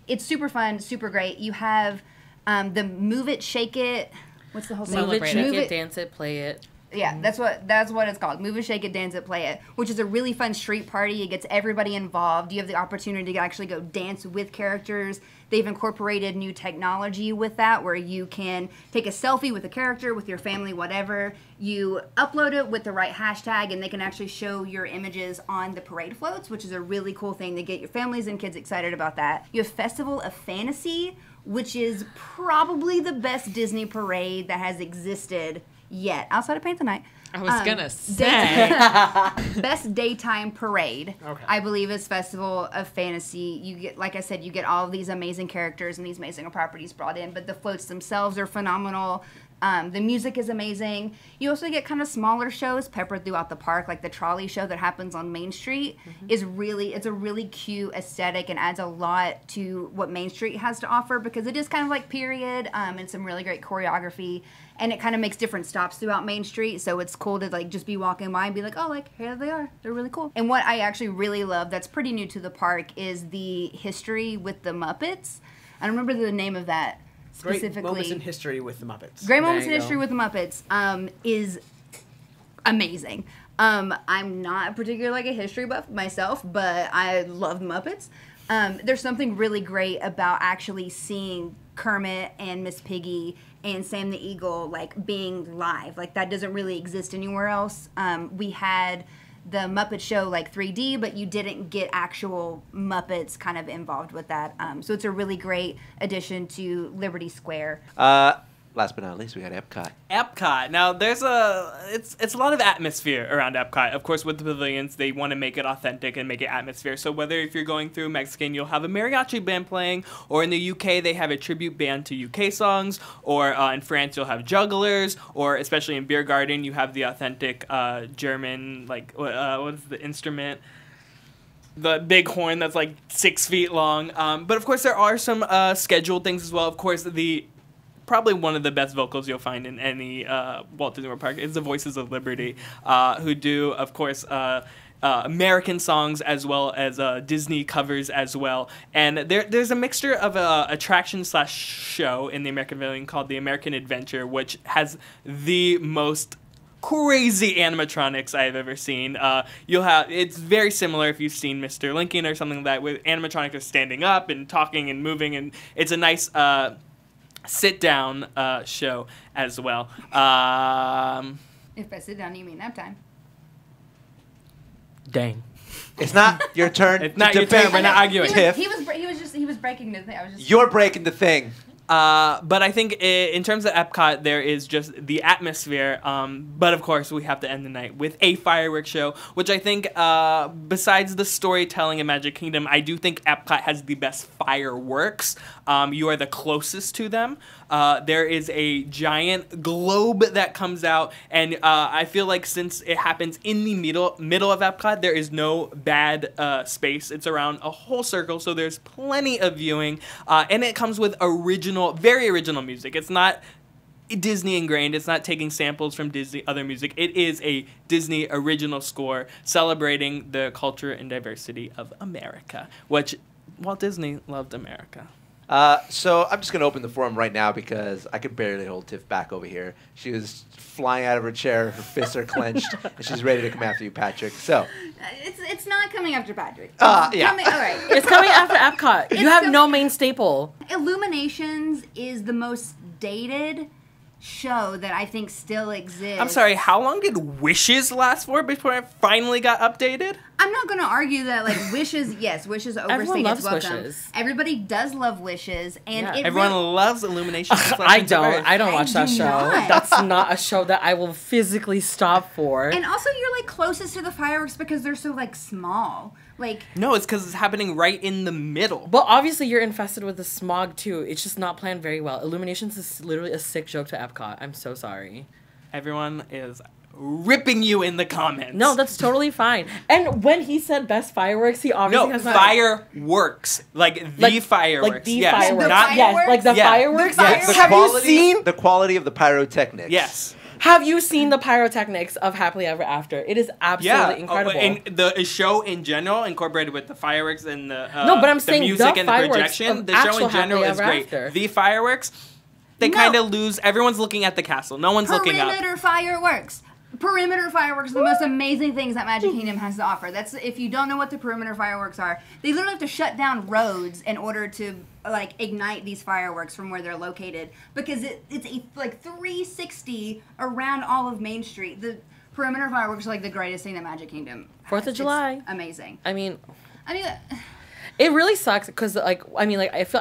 It's super fun, super great. You have the Move It, Shake It. What's the whole song? Move it, Celebrate shake Move it, it. dance it, play it. Yeah, that's what it's called. Move It, Shake It, Dance It, Play It, which is a really fun street party. It gets everybody involved. You have the opportunity to actually go dance with characters. They've incorporated new technology with that, where you can take a selfie with a character, with your family, whatever. You upload it with the right hashtag, and they can actually show your images on the parade floats, which is a really cool thing to get your families and kids excited about that. You have Festival of Fantasy, which is probably the best Disney parade that has existed yet, outside of Paint the Night. I was gonna say. Best daytime parade, Okay. I believe, is Festival of Fantasy. You get, like I said, you get all of these amazing characters and these amazing properties brought in, but the floats themselves are phenomenal. The music is amazing. You also get kind of smaller shows peppered throughout the park, like the trolley show that happens on Main Street. It's a really cute aesthetic and adds a lot to what Main Street has to offer, because it is kind of period and some really great choreography, and it kind of makes different stops throughout Main Street, so it's cool to just be walking by and be here they are. They're really cool. And what I actually really love that's pretty new to the park is the history with the Muppets. I don't remember the name of that Great specifically. moments in history with the Muppets. Great There moments in you history go. with the Muppets is amazing. I'm not particularly like a history buff myself, but I love Muppets. There's something really great about actually seeing Kermit and Miss Piggy and Sam the Eagle like being live. Like that doesn't really exist anywhere else. We had the Muppet Show like 3D, but you didn't get actual Muppets kind of involved with that. So it's a really great addition to Liberty Square. Last but not least, we got Epcot. Epcot. Now, it's a lot of atmosphere around Epcot. Of course, with the pavilions, they want to make it authentic and make it atmosphere. So whether if you're going through Mexican, you'll have a mariachi band playing, or in the UK, they have a tribute band to UK songs, or in France, you'll have jugglers, or especially in Beer Garden, you have the authentic German, like, what is the instrument? The big horn that's like 6 feet long. But of course, there are some scheduled things as well. Of course, probably one of the best vocals you'll find in any Walt Disney World park is the Voices of Liberty, who do, of course, American songs as well as Disney covers as well. And there's a mixture of attraction/show in the American Pavilion called the American Adventure, which has the most crazy animatronics I've ever seen. It's very similar if you've seen Mr. Lincoln or something like that, with animatronics are standing up and talking and moving, and it's a nice sit-down show as well. If by sit down, you mean nap time. Dang. It's not your turn. It's not to your turn. defend We're not arguing. Tiff. He was breaking the thing. I was just. You're breaking the thing. But I think in terms of Epcot, there is just the atmosphere. But of course, we have to end the night with a fireworks show, which I think, besides the storytelling in Magic Kingdom, I do think Epcot has the best fireworks. You are the closest to them. There is a giant globe that comes out, and I feel like since it happens in the middle of Epcot, there is no bad space. It's around a whole circle, so there's plenty of viewing, and it comes with very original music. It's not Disney ingrained. It's not taking samples from Disney other music. It is a Disney original score celebrating the culture and diversity of America, which Walt Disney loved America. So I'm just going to open the forum right now because I could barely hold Tiff back over here. She was flying out of her chair, her fists are clenched, and she's ready to come after you, Patrick. So It's not coming after Patrick. Yeah. All right. It's coming after Epcot. You have no main staple. Illuminations is the most dated show that I think still exists. I'm sorry, how long did Wishes last for before it finally got updated? I'm not going to argue that, like, Wishes, yes, Wishes overstayed its loves welcome. Wishes. Everybody does love Wishes, and Yeah. it Everyone really, loves Illumination. I don't watch that do show. not. That's not a show that I will physically stop for. and also you're, like, closest to the fireworks because they're so, like, small. Like, No, it's because it's happening right in the middle. But obviously you're infested with the smog too. It's just not planned very well. Illuminations is literally a sick joke to Epcot. I'm so sorry. Everyone is ripping you in the comments. No, that's totally fine. And when he said best fireworks, he obviously No, has not... fireworks. Like the fireworks. Like the yes. fireworks. Not, Yes, like the Yeah. fireworks. The Yes. fireworks. Have you seen... the quality of the pyrotechnics? Yes. Have you seen the pyrotechnics of Happily Ever After? It is absolutely incredible. And the show in general, incorporated with the fireworks and the No, but I'm the saying music the and the fireworks projection, of the show actual in general Happily is Ever great. After. The fireworks, they No. kind of lose. Everyone's looking at the castle. No one's looking up. perimeter fireworks. Perimeter fireworks are the most amazing things that Magic Kingdom has to offer. That's if you don't know what the perimeter fireworks are, they literally have to shut down roads in order to like ignite these fireworks from where they're located because it's a like 360 around all of Main Street. The perimeter fireworks are like the greatest thing that Magic Kingdom has. 4th of It's July. amazing. I mean, I it really sucks because I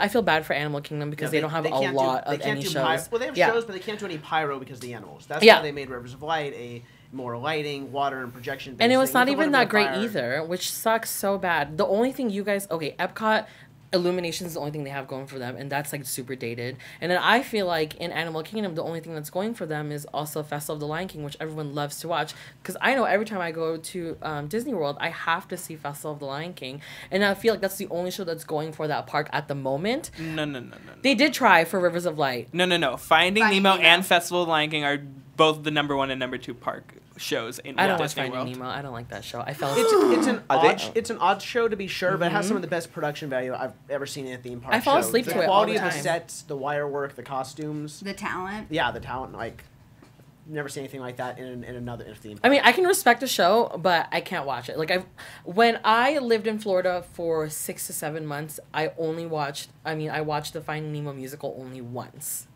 feel bad for Animal Kingdom because they don't have a lot of any shows. Well, they have Yeah. shows, but they can't do any pyro because of the animals. That's Yeah. why they made Rivers of Light a more lighting, water, and projection. And it was not even that great either, which sucks so bad. The only thing you guys, Epcot, Illumination is the only thing they have going for them, and that's like super dated. And then I feel like in Animal Kingdom, the only thing that's going for them is also Festival of the Lion King, which everyone loves to watch. Because I know every time I go to Disney World, I have to see Festival of the Lion King, and I feel like that's the only show that's going for that park at the moment. No. They did try for Rivers of Light. No. Finding Nemo and Festival of the Lion King are both the #1 and #2 park shows in I don't Walt watch Disney Finding World. Nemo. I don't like that show. I fell It's, asleep. it's an odd show to be sure, but it has some of the best production value I've ever seen in a theme park. I fall show. asleep the to it all quality the of the time. sets, the wire work, the costumes. The talent. Yeah, the talent. Like, never seen anything like that in another theme park. I mean, I can respect a show, but I can't watch it. Like, when I lived in Florida for 6 to 7 months, I watched the Finding Nemo musical only once.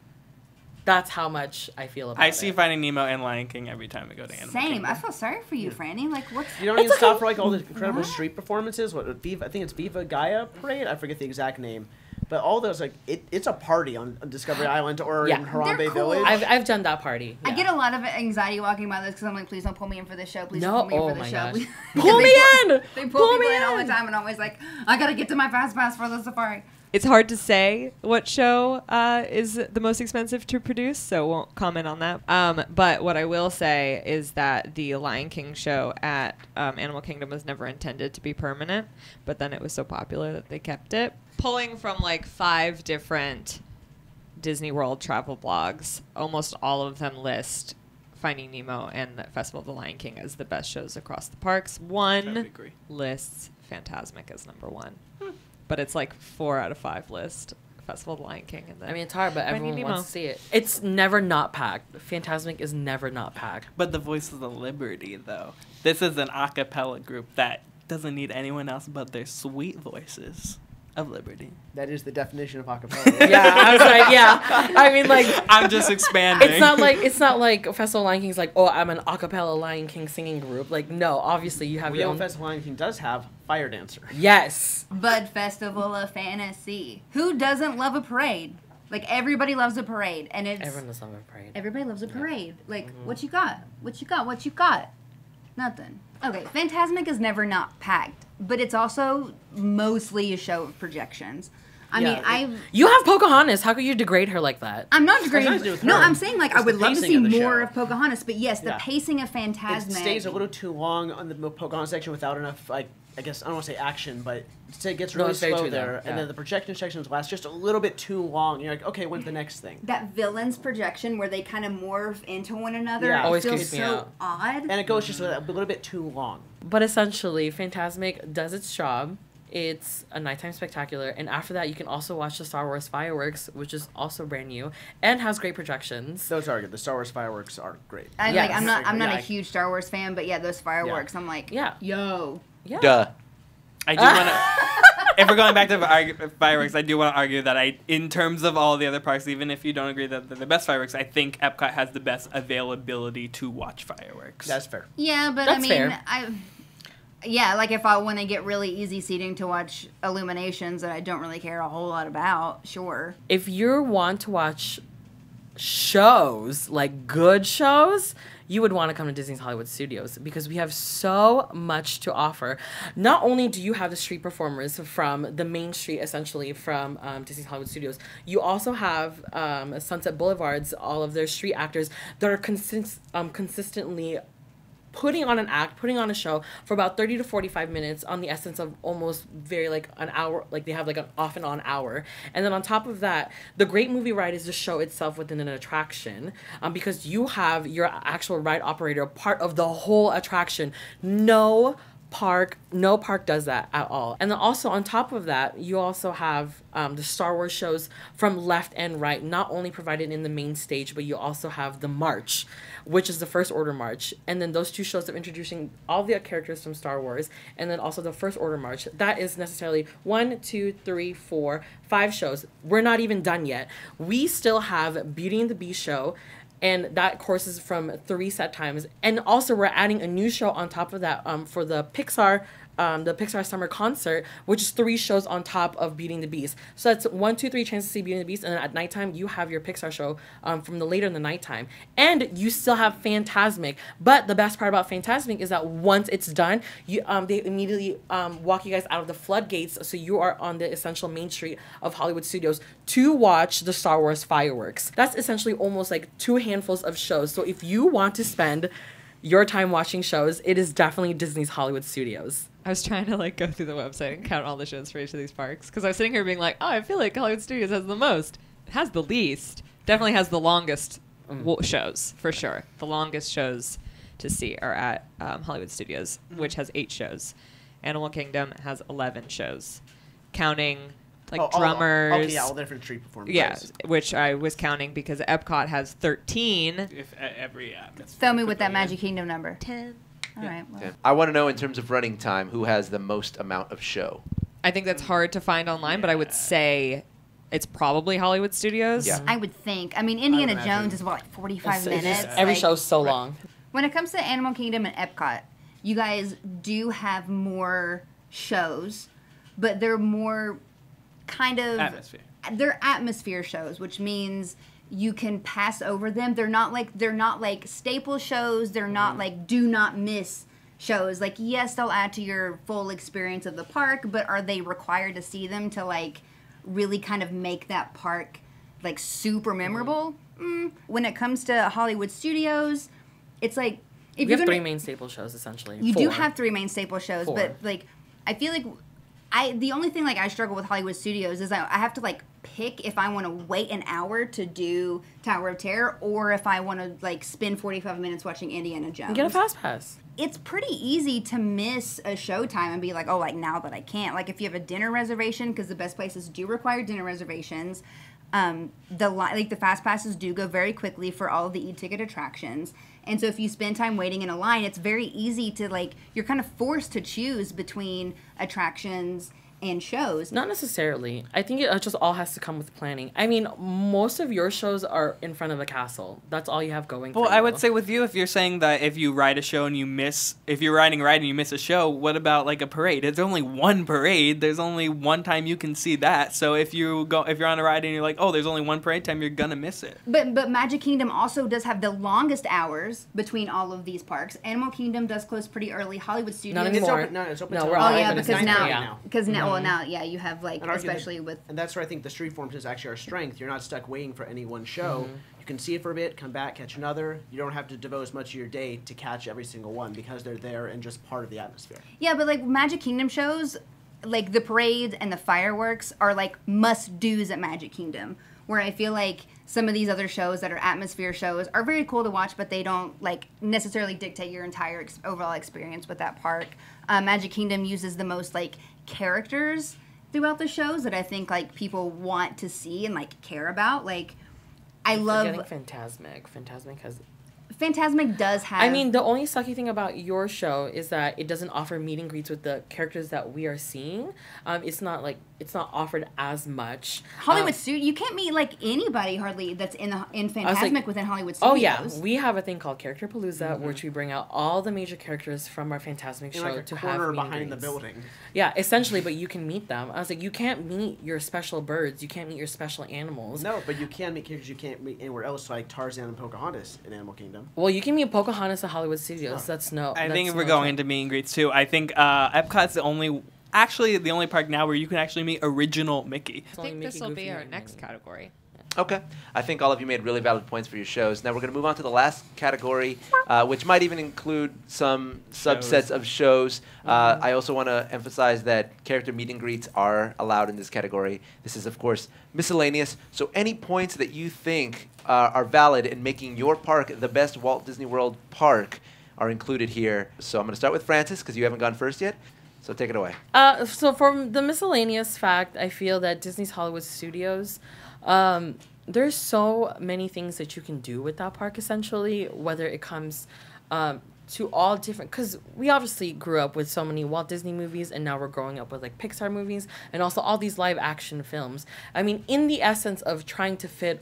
That's how much I feel about it. I see Finding Nemo and Lion King every time we go to Animal Same. Kingdom. I feel sorry for you, Franny. Like, what's... You don't even It's stop okay. for like all the incredible What? street performances. I think it's Viva Gaia Parade. I forget the exact name, but all those like it's a party on Discovery Island or Yeah. in Harambe They're cool. Village. I've done that party. I get a lot of anxiety walking by this because I'm like, please don't pull me in for this show. Please No, don't pull me in oh for this my show. gosh. Please- Pull Because me they in! They pull Pull people me in all the in! time, and I'm always like, I gotta get to my fast pass for the safari. It's hard to say what show is the most expensive to produce, so won't comment on that. But what I will say is that the Lion King show at Animal Kingdom was never intended to be permanent, but then it was so popular that they kept it. Pulling from like 5 different Disney World travel blogs, almost all of them list Finding Nemo and the Festival of the Lion King as the best shows across the parks. I would One agree. lists Fantasmic as number 1. But it's like 4 out of 5 list Festival of the Lion King. And then I mean, it's hard, but Finding everyone Nemo. wants to see it. It's never not packed. Fantasmic is never not packed. But the Voices of Liberty, though. This is an a cappella group that doesn't need anyone else but their sweet voices of liberty. That is the definition of acapella. Yeah, I was like, yeah. I mean, like, I'm just expanding. it's not like Festival of Lion King's like, oh, I'm an a cappella Lion King singing group. Like, no, obviously you have your Rio own. Festival Lion King does have Fire Dancer. Yes. Bud Festival of Fantasy. Who doesn't love a parade? Like, everybody loves a parade, and it's... Everyone does love a parade. Everybody loves a parade. Like, what you got? What you got? What you got? Nothing. Okay, Fantasmic is never not packed, but it's also mostly a show of projections. I mean, You have Pocahontas. How could you degrade her like that? I'm not Has nothing to do degrading. with No, her. I'm saying, like, I It's would the love to pacing see of the more show. of Pocahontas, but yes, the Yeah. pacing of It Fantasmic... stays a little too long on the Pocahontas section without enough, like, I guess, I don't want to say action, but it gets No, really it's very slow true, though. there. Yeah. And then the projection sections last just a little bit too long. You're like, okay, when's the next thing? That villain's projection where they kind of morph into one another Yeah. Always feels creeps me so out. odd. And it goes just a little bit too long. But essentially, Fantasmic does its job. It's a nighttime spectacular, and after that, you can also watch the Star Wars fireworks, which is also brand new and has great projections. Those are good. The Star Wars fireworks are great. I'm Yes. like, I'm not Yeah. a huge Star Wars fan, but yeah, those fireworks, I'm like, Yeah. yo. Yeah. Duh. I do want to... If we're going back to fireworks, I do want to argue that in terms of all the other parks, even if you don't agree that they're the best fireworks, I think Epcot has the best availability to watch fireworks. That's fair. Yeah, but That's I mean, fair. yeah, like if I want to get really easy seating to watch Illuminations that I don't really care a whole lot about, sure. If you want to watch shows, like good shows, you would want to come to Disney's Hollywood Studios because we have so much to offer. Not only do you have the street performers from the main street, essentially from Disney's Hollywood Studios, you also have Sunset Boulevard's, all of their street actors that are consistently putting on an act, putting on a show for about 30 to 45 minutes on the essence of almost very like an hour, like they have like an off and on hour. And then on top of that, the great movie ride is the show itself within an attraction because you have your actual ride operator part of the whole attraction. No park does that at all. And then also on top of that, you also have the Star Wars shows from left and right, not only provided in the main stage, but you also have the march, which is the First Order March. And then those two shows of introducing all the characters from Star Wars, and then also the First Order March. That is necessarily 1, 2, 3, 4, 5 shows. We're not even done yet. We still have Beauty and the Beast show, and that course is from 3 set times. And also we're adding a new show on top of that for the Pixar Summer Concert, which is 3 shows on top of Beauty and the Beast. So that's 1, 2, 3 chances to see Beauty and the Beast, and then at nighttime you have your Pixar show from the later in the nighttime. And you still have Fantasmic. But the best part about Fantasmic is that once it's done, you they immediately walk you guys out of the floodgates, so you are on the essential main street of Hollywood Studios to watch the Star Wars fireworks. That's essentially almost like 2 handfuls of shows. So if you want to spend your time watching shows, it is definitely Disney's Hollywood Studios. I was trying to like go through the website and count all the shows for each of these parks because I was sitting here being like, oh, I feel like Hollywood Studios has the most. It has the least. Definitely has the longest shows for sure. The longest shows to see are at Hollywood Studios, which has 8 shows. Animal Kingdom has 11 shows, counting like drummers. Okay, yeah, all different street performances. Yeah, which I was counting because Epcot has 13. If every atmosphere. Fill me with that Magic Kingdom number. 10. All right. Well. Okay. I want to know in terms of running time, who has the most amount of show? I think that's hard to find online, but I would say it's probably Hollywood Studios. Yeah. I would think. I mean, Indiana imagine. Jones is what, like 45 minutes? Every Like, show's so long. When it comes to Animal Kingdom and Epcot, you guys do have more shows, but they're more kind of Atmosphere. They're atmosphere shows, which means you can pass over them. They're not like staple shows. They're not like do not miss shows. Like, yes, they'll add to your full experience of the park, but are they required to see them to like really kind of make that park like super memorable? When it comes to Hollywood Studios, it's like if We you're have gonna, 3 main staple shows, essentially. you 4. do have 3 main staple shows, 4. but like I feel like the only thing like I struggle with Hollywood Studios is I have to like pick if I want to wait an hour to do Tower of Terror or if I want to like spend 45 minutes watching Indiana Jones. Get a fast pass. It's pretty easy to miss a showtime and be like, oh, like now that I can't. Like if you have a dinner reservation, because the best places do require dinner reservations. The fast passes do go very quickly for all of the e-ticket attractions. And so if you spend time waiting in a line, it's very easy to like, you're kind of forced to choose between attractions and shows. Not necessarily. I think it just all has to come with planning. I mean, most of your shows are in front of a castle. That's all you have going Well, for you. I would say with you, if you're saying that if you ride a show and if you're riding a ride and you miss a show, what about like a parade? There's only one parade. There's only one time you can see that. So if you're on a ride and you're like, oh, there's only one parade time, you're gonna miss it. But Magic Kingdom also does have the longest hours between all of these parks. Animal Kingdom does close pretty early. Hollywood Studios. Not It's anymore. open. No, it's open. No, till we're Oh all nine, yeah, but it's because 9:30 now, well now, yeah, you have like And arguably- especially with. And that's where I think the street forms is actually our strength. You're not stuck waiting for any one show. You can see it for a bit, come back, catch another. You don't have to devote as much of your day to catch every single one because they're there and just part of the atmosphere. Yeah, but like Magic Kingdom shows, like the parades and the fireworks are like must-dos at Magic Kingdom. Where I feel like some of these other shows that are atmosphere shows are very cool to watch, but they don't like necessarily dictate your entire overall experience with that park. Magic Kingdom uses the most like characters throughout the shows that I think like people want to see and like care about. Like I love Fantasmic. Fantasmic has... Fantasmic does have. I mean, the only sucky thing about your show is that it doesn't offer meet and greets with the characters that we are seeing. It's not offered as much. Hollywood Studios. You can't meet like anybody hardly that's in Fantasmic like, within Hollywood Studios. Oh yeah, we have a thing called Character Palooza, which we bring out all the major characters from our Fantasmic In show like a to corner have meet and behind the greets. building. Yeah, essentially, but you can meet them. I was like, you can't meet your special birds, you can't meet your special animals. No, but you can meet characters you can't meet anywhere else, like Tarzan and Pocahontas in Animal Kingdom. Well, you can meet Pocahontas at Hollywood Studios. That's no. I that's think if we're no going trick. into meet and greets too, I think Epcot's the only park now where you can actually meet original Mickey. It's I only think Mickey, this will Goofy, be our and next Minnie. category. Okay. I think all of you made really valid points for your shows. Now we're going to move on to the last category, which might even include some subsets of shows. I also want to emphasize that character meet and greets are allowed in this category. This is, of course, miscellaneous. So any points that you think are valid in making your park the best Walt Disney World park are included here. So I'm going to start with Francis because you haven't gone first yet. So take it away. So for the miscellaneous fact, I feel that Disney's Hollywood Studios, there's so many things that you can do with that park, essentially, whether it comes to all different, because we obviously grew up with so many Walt Disney movies, and now we're growing up with like Pixar movies, and also all these live action films. I mean, in the essence of trying to fit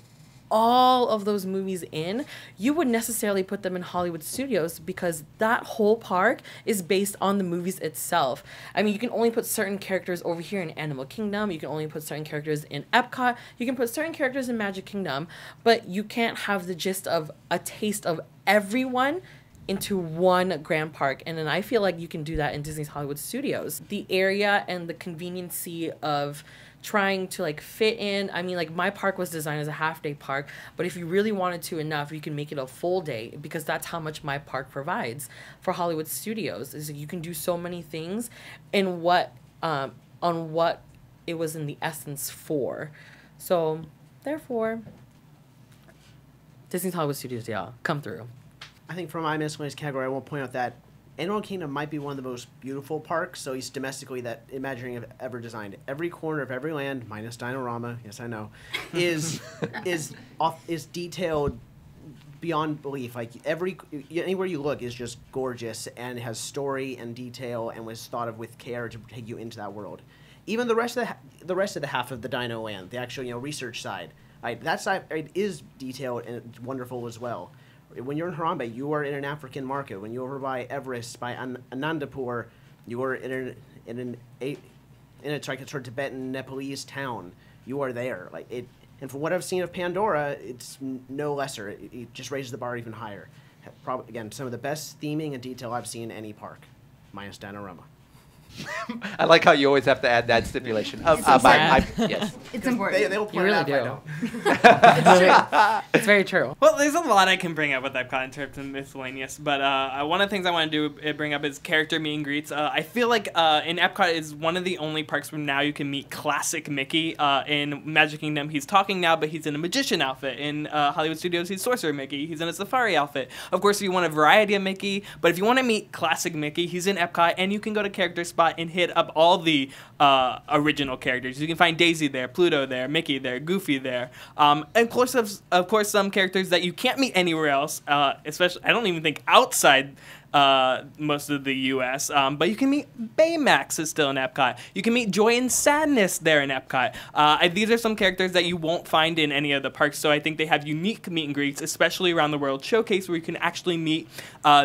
all of those movies in, you would necessarily put them in Hollywood Studios because that whole park is based on the movies itself. I mean, you can only put certain characters over here in Animal Kingdom, you can only put certain characters in Epcot, you can put certain characters in Magic Kingdom, but you can't have the gist of a taste of everyone into one grand park. And then I feel like you can do that in Disney's Hollywood Studios. The area and the conveniency of trying to like fit in. I mean, like my park was designed as a half-day park, but if you really wanted to enough, you can make it a full day because that's how much my park provides for Hollywood Studios. Is you can do so many things in what on what it was in the essence for. So therefore, Disney's Hollywood Studios, yeah, come through. I think for my miscellaneous category, I will point out that Animal Kingdom might be one of the most beautiful parks, so he's domestically that Imagineering have ever designed. Every corner of every land, minus Dino-Rama, yes I know, is detailed beyond belief. Like anywhere you look is just gorgeous and has story and detail and was thought of with care to take you into that world. Even the rest of the half of the Dino Land, the actual research side, that side is detailed and wonderful as well. When you're in Harambe, you are in an African market. When you're over by Everest, by Anandapur, you are in a sort of Tibetan Nepalese town. You are there. And from what I've seen of Pandora, it's no lesser. It just raises the bar even higher. Probably, again, some of the best theming and detail I've seen in any park, minus Dino-Rama. I like how you always have to add that stipulation. Yes. It's important. They'll You really do. It's very true. Well, there's a lot I can bring up with Epcot in terms of miscellaneous, but one of the things I want to bring up is character meet and greets. I feel like in Epcot is one of the only parks where now you can meet classic Mickey. In Magic Kingdom, he's talking now, but he's in a magician outfit. In Hollywood Studios, he's Sorcerer Mickey. He's in a safari outfit. Of course, if you want a variety of Mickey, but if you want to meet classic Mickey, he's in Epcot, and you can go to Character Spot and hit up all the original characters. You can find Daisy there, Pluto there, Mickey there, Goofy there, and of course some characters that you can't meet anywhere else. Especially, I don't even think outside most of the U.S. But you can meet Baymax is still in Epcot. You can meet Joy and Sadness there in Epcot. These are some characters that you won't find in any of the parks, so I think they have unique meet and greets, especially around the World Showcase, where you can actually meet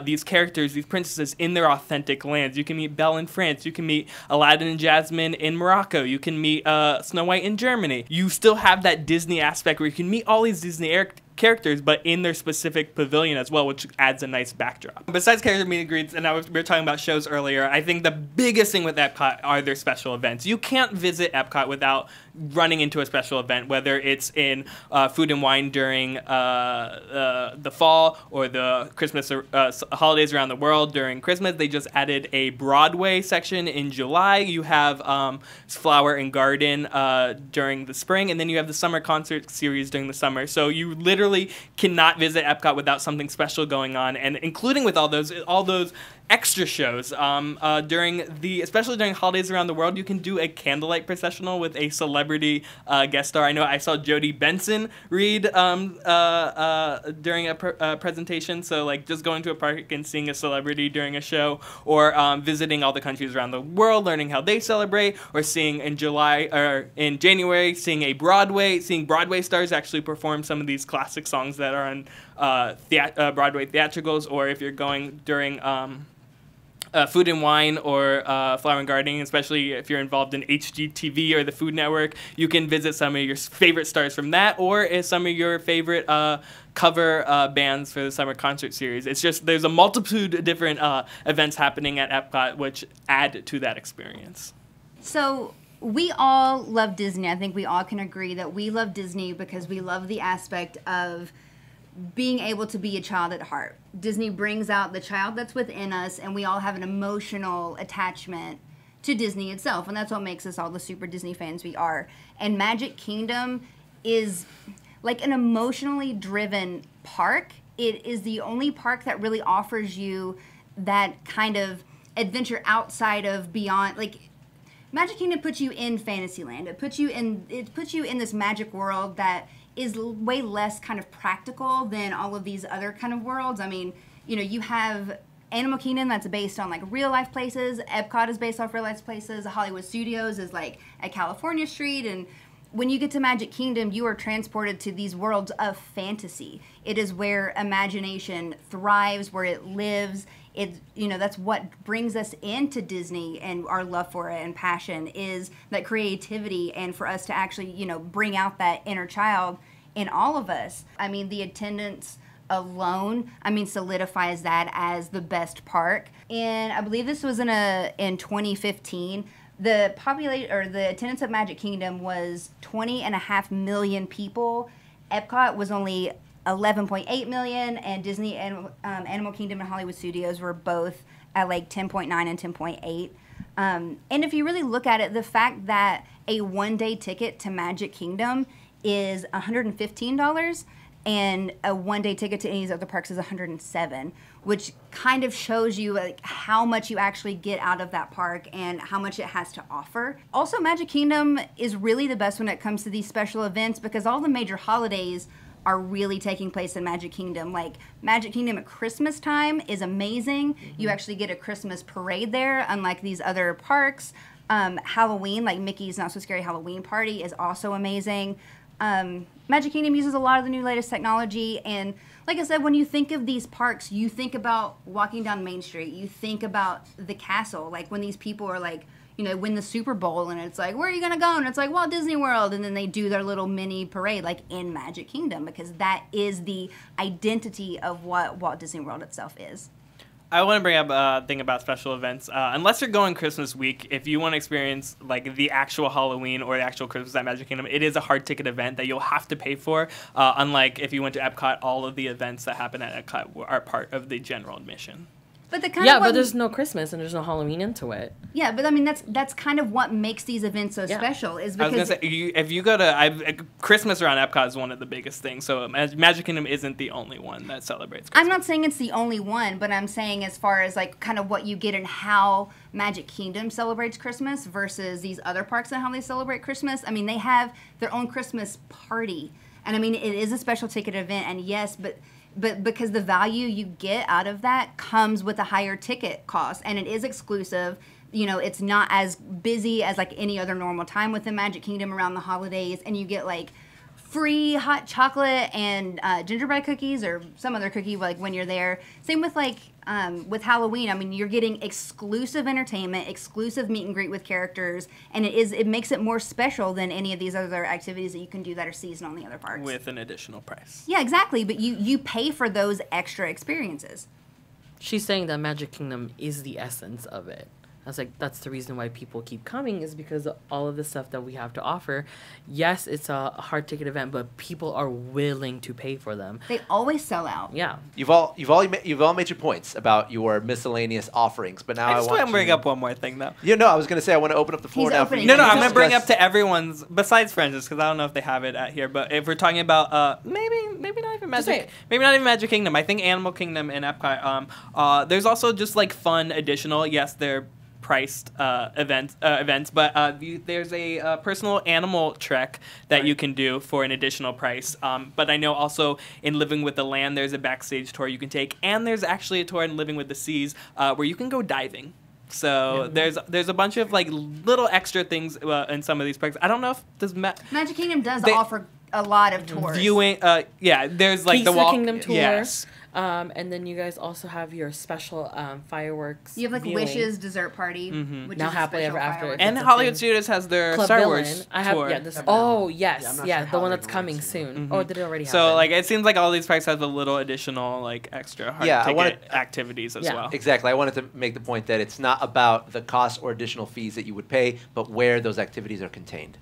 these characters, these princesses, in their authentic lands. You can meet Belle in France. You can meet Aladdin and Jasmine in Morocco. You can meet Snow White in Germany. You still have that Disney aspect where you can meet all these Disney characters, but in their specific pavilion as well, which adds a nice backdrop. Besides character meet and greets, and we were talking about shows earlier, I think the biggest thing with Epcot are their special events. You can't visit Epcot without running into a special event, whether it's in Food and Wine during the fall or the Christmas holidays around the world during Christmas. They just added a Broadway section in July. You have Flower and Garden during the spring, and then you have the summer concert series during the summer. So you literally cannot visit Epcot without something special going on, and including with all those extra shows. Especially during holidays around the world, you can do a candlelight processional with a celebrity guest star. I know I saw Jodie Benson read during a presentation, so like just going to a park and seeing a celebrity during a show, or visiting all the countries around the world, learning how they celebrate, or seeing in January, seeing Broadway stars actually perform some of these classic songs that are on Broadway theatricals, or if you're going during Food and Wine or Flower and Gardening, especially if you're involved in HGTV or the Food Network, you can visit some of your favorite stars from that, or some of your favorite cover bands for the summer concert series. It's just there's a multitude of different events happening at Epcot which add to that experience. So we all love Disney. I think we all can agree that we love Disney because we love the aspect of being able to be a child at heart. Disney brings out the child that's within us, and we all have an emotional attachment to Disney itself, and that's what makes us all the super Disney fans we are. And Magic Kingdom is like an emotionally driven park. It is the only park that really offers you that kind of adventure outside of beyond, like, Magic Kingdom puts you in Fantasyland. It puts you in this magic world that is way less kind of practical than all of these other kind of worlds. I mean, you have Animal Kingdom that's based on like real life places. Epcot is based off real life places. Hollywood Studios is like a California street. And when you get to Magic Kingdom, you are transported to these worlds of fantasy. It is where imagination thrives, where it lives. That's what brings us into Disney, and our love for it and passion is that creativity, and for us to actually, bring out that inner child in all of us. I mean, the attendance alone, solidifies that as the best park. And I believe this was in 2015. The attendance at Magic Kingdom was 20.5 million people. Epcot was only 11.8 million, and Disney and Animal Kingdom and Hollywood Studios were both at like 10.9 and 10.8. And if you really look at it, the fact that a one-day ticket to Magic Kingdom is $115, and a one-day ticket to any of these other parks is $107, which kind of shows you like how much you actually get out of that park and how much it has to offer. Also, Magic Kingdom is really the best when it comes to these special events because all the major holidays are really taking place in Magic Kingdom. Like Magic Kingdom at Christmas time is amazing. You actually get a Christmas parade there, unlike these other parks. Halloween, like Mickey's Not So Scary Halloween Party, is also amazing. Magic Kingdom uses a lot of the new latest technology, and like I said, when you think of these parks, you think about walking down Main Street, you think about the castle, like when these people are like, you know, win the Super Bowl, and it's like, where are you gonna go? And it's like, Walt Disney World, and then they do their little mini parade, like in Magic Kingdom, because that is the identity of what Walt Disney World itself is. I want to bring up a thing about special events. Unless you're going Christmas week, if you want to experience like the actual Halloween or the actual Christmas at Magic Kingdom, it is a hard ticket event that you'll have to pay for. Unlike if you went to Epcot, all of the events that happen at Epcot are part of the general admission. But the kind Yeah, of but there's no Christmas and there's no Halloween into it. Yeah, but I mean that's kind of what makes these events so special is because I was gonna say if you go to Christmas around Epcot is one of the biggest things. So Magic Kingdom isn't the only one that celebrates Christmas. I'm not saying it's the only one, but I'm saying as far as like kind of what you get and how Magic Kingdom celebrates Christmas versus these other parks and how they celebrate Christmas. I mean, they have their own Christmas party, and I mean it is a special ticket event, and yes, but because the value you get out of that comes with a higher ticket cost, and it is exclusive. You know, it's not as busy as like any other normal time within Magic Kingdom around the holidays, and you get like free hot chocolate and gingerbread cookies or some other cookie like when you're there. Same with like with Halloween. I mean, you're getting exclusive entertainment, exclusive meet and greet with characters, and it makes it more special than any of these other activities that you can do that are seasonal in the other parks. With an additional price. Yeah, exactly. But you pay for those extra experiences. She's saying that Magic Kingdom is the essence of it. I was like, that's the reason why people keep coming is because of all of the stuff that we have to offer. Yes, it's a hard ticket event, but people are willing to pay for them. They always sell out. Yeah. You've all made your points about your miscellaneous offerings, but now I just want to bring up one more thing though. Yeah, no, I was going to say I want to open up the floor He's now. opening For it. No, you I'm to going to bring discuss- up to everyone's, besides Friends, because I don't know if they have it here, but if we're talking about maybe not even Magic Kingdom, I think Animal Kingdom and Epcot, there's also just like fun additional, yes, they're priced events, but there's a personal animal trek that you can do for an additional price. But I know also in Living with the Land, there's a backstage tour you can take, and there's actually a tour in Living with the Seas where you can go diving. So there's a bunch of like little extra things in some of these parks. I don't know if Magic Kingdom does offer a lot of tours. Viewing, there's like Keys the to Kingdom tour. Yes. And then you guys also have your special fireworks. You have like viewing. Wishes dessert party, which Now is a Happily special Ever After. fireworks. And It's a Hollywood thing. Studios has their Club Star Villain. Wars I have tour. Oh Yeah, yes, I'm not yeah, sure the how one they're that's going coming to. soon. Or did it already happen? So like it seems like all these parks have a little additional like extra hard ticket activities as well. Exactly. I wanted to make the point that it's not about the cost or additional fees that you would pay, but where those activities are contained,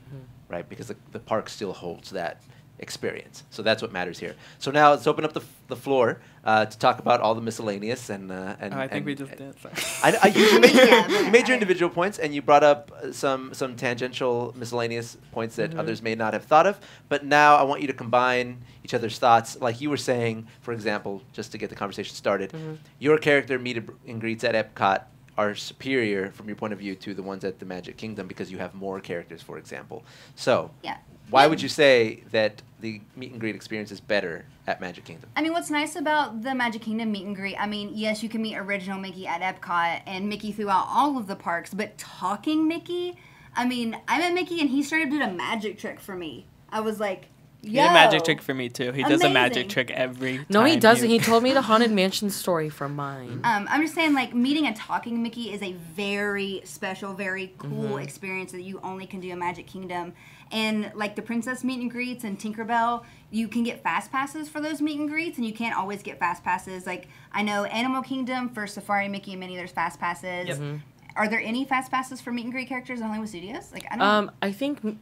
right? Because the park still holds that experience. So that's what matters here. So now let's open up the floor to talk about all the miscellaneous and I think we just did. Sorry. You made your individual points, and you brought up some tangential miscellaneous points that others may not have thought of. But now I want you to combine each other's thoughts. Like you were saying, for example, just to get the conversation started, your character meet and greets at Epcot are superior from your point of view to the ones at the Magic Kingdom because you have more characters, for example. So why would you say that the meet and greet experience is better at Magic Kingdom? I mean, what's nice about the Magic Kingdom meet and greet, I mean, yes, you can meet original Mickey at Epcot and Mickey throughout all of the parks, but talking Mickey, I mean, I met Mickey and he straight up did a magic trick for me. I was like, yo. He did a magic trick for me too. He does a Amazing. magic trick every time. No, he doesn't. He told me the Haunted Mansion story from mine. I'm just saying, like, meeting a talking Mickey is a very special, very cool experience that you only can do in Magic Kingdom. And, like, the princess meet and greets and Tinkerbell, you can get fast passes for those meet and greets, and you can't always get fast passes. Like, I know Animal Kingdom for Safari, Mickey, and Minnie, there's fast passes. Are there any fast passes for meet and greet characters in Hollywood Studios? Like, I don't I think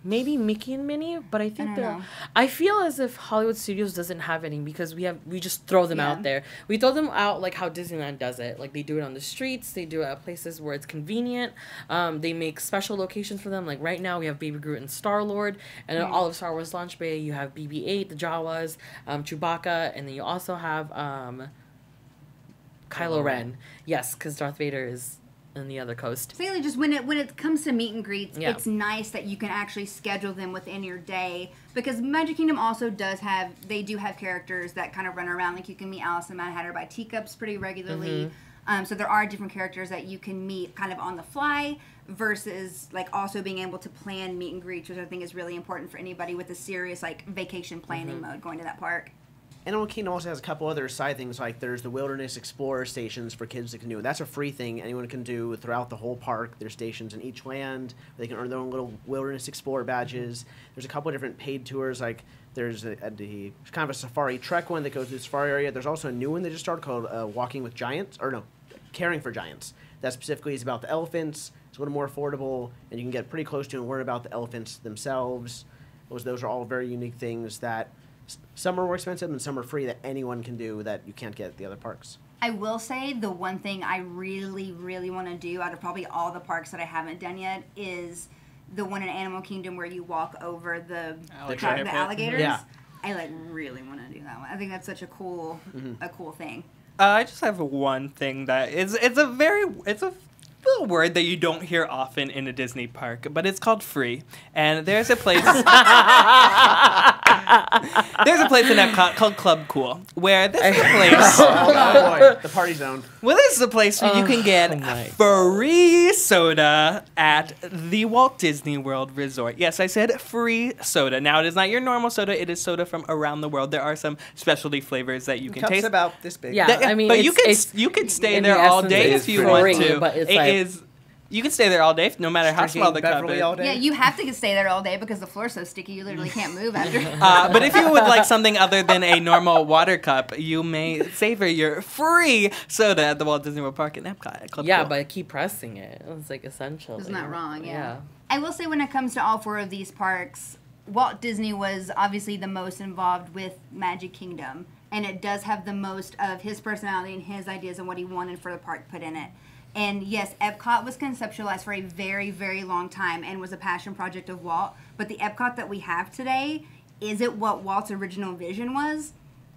maybe Mickey and Minnie, but I think don't know. I feel as if Hollywood Studios doesn't have any because we just throw them Yeah. out there. We throw them out like how Disneyland does it. Like they do it on the streets, they do it at places where it's convenient. They make special locations for them. Like right now we have Baby Groot and Star-Lord, and in all of Star Wars Launch Bay you have BB-8, the Jawas, Chewbacca, and then you also have Kylo Ren. Yes, because Darth Vader is on the other coast. So just when it comes to meet and greets, Yeah. it's nice that you can actually schedule them within your day, because Magic Kingdom also do have characters that kind of run around. Like you can meet Alice and Mad Hatter by teacups pretty regularly. So there are different characters that you can meet kind of on the fly versus like also being able to plan meet and greets, which I think is really important for anybody with a serious like vacation planning mode going to that park. Animal Kingdom also has a couple other side things, like there's the Wilderness Explorer stations for kids that can do. That's a free thing anyone can do throughout the whole park. There's stations in each land. They can earn their own little Wilderness Explorer badges. There's a couple of different paid tours, like there's the kind of a safari trek one that goes through the safari area. There's also a new one that just started called Walking with Giants, or no, Caring for Giants. That specifically is about the elephants. It's a little more affordable, and you can get pretty close to and learn about the elephants themselves. Those are all very unique things that some are more expensive and some are free that anyone can do that you can't get at the other parks. I will say the one thing I really, really want to do out of probably all the parks that I haven't done yet is the one in Animal Kingdom where you walk over the alligators. Yeah. I really want to do that one. I think that's such a cool thing. I just have one thing that it's a little word that you don't hear often in a Disney park, but it's called free. And there's a place there's a place in Epcot called Club Cool, where this is a place. Oh boy, the party zone. Well, this is a place where you can get free soda at the Walt Disney World Resort. Yes, I said free soda. Now, it is not your normal soda. It is soda from around the world. There are some specialty flavors that you can Cups taste. about this big. Yeah, I mean, but it's you can stay in there the all essence, day it's if you free, want to. but it's It like- is. You can stay there all day, no matter how small the cup Beverly is. all day. Yeah, you have to stay there all day because the floor's so sticky you literally can't move after. But if you would like something other than a normal water cup, you may savor your free soda at the Walt Disney World Park in Epcot. Club Yeah, Cool. but keep pressing it. It's like essential. Isn't that wrong? Yeah. I will say when it comes to all four of these parks, Walt Disney was obviously the most involved with Magic Kingdom, and it does have the most of his personality and his ideas and what he wanted for the park put in it. And yes, Epcot was conceptualized for a very, very long time and was a passion project of Walt. But the Epcot that we have today, is it what Walt's original vision was?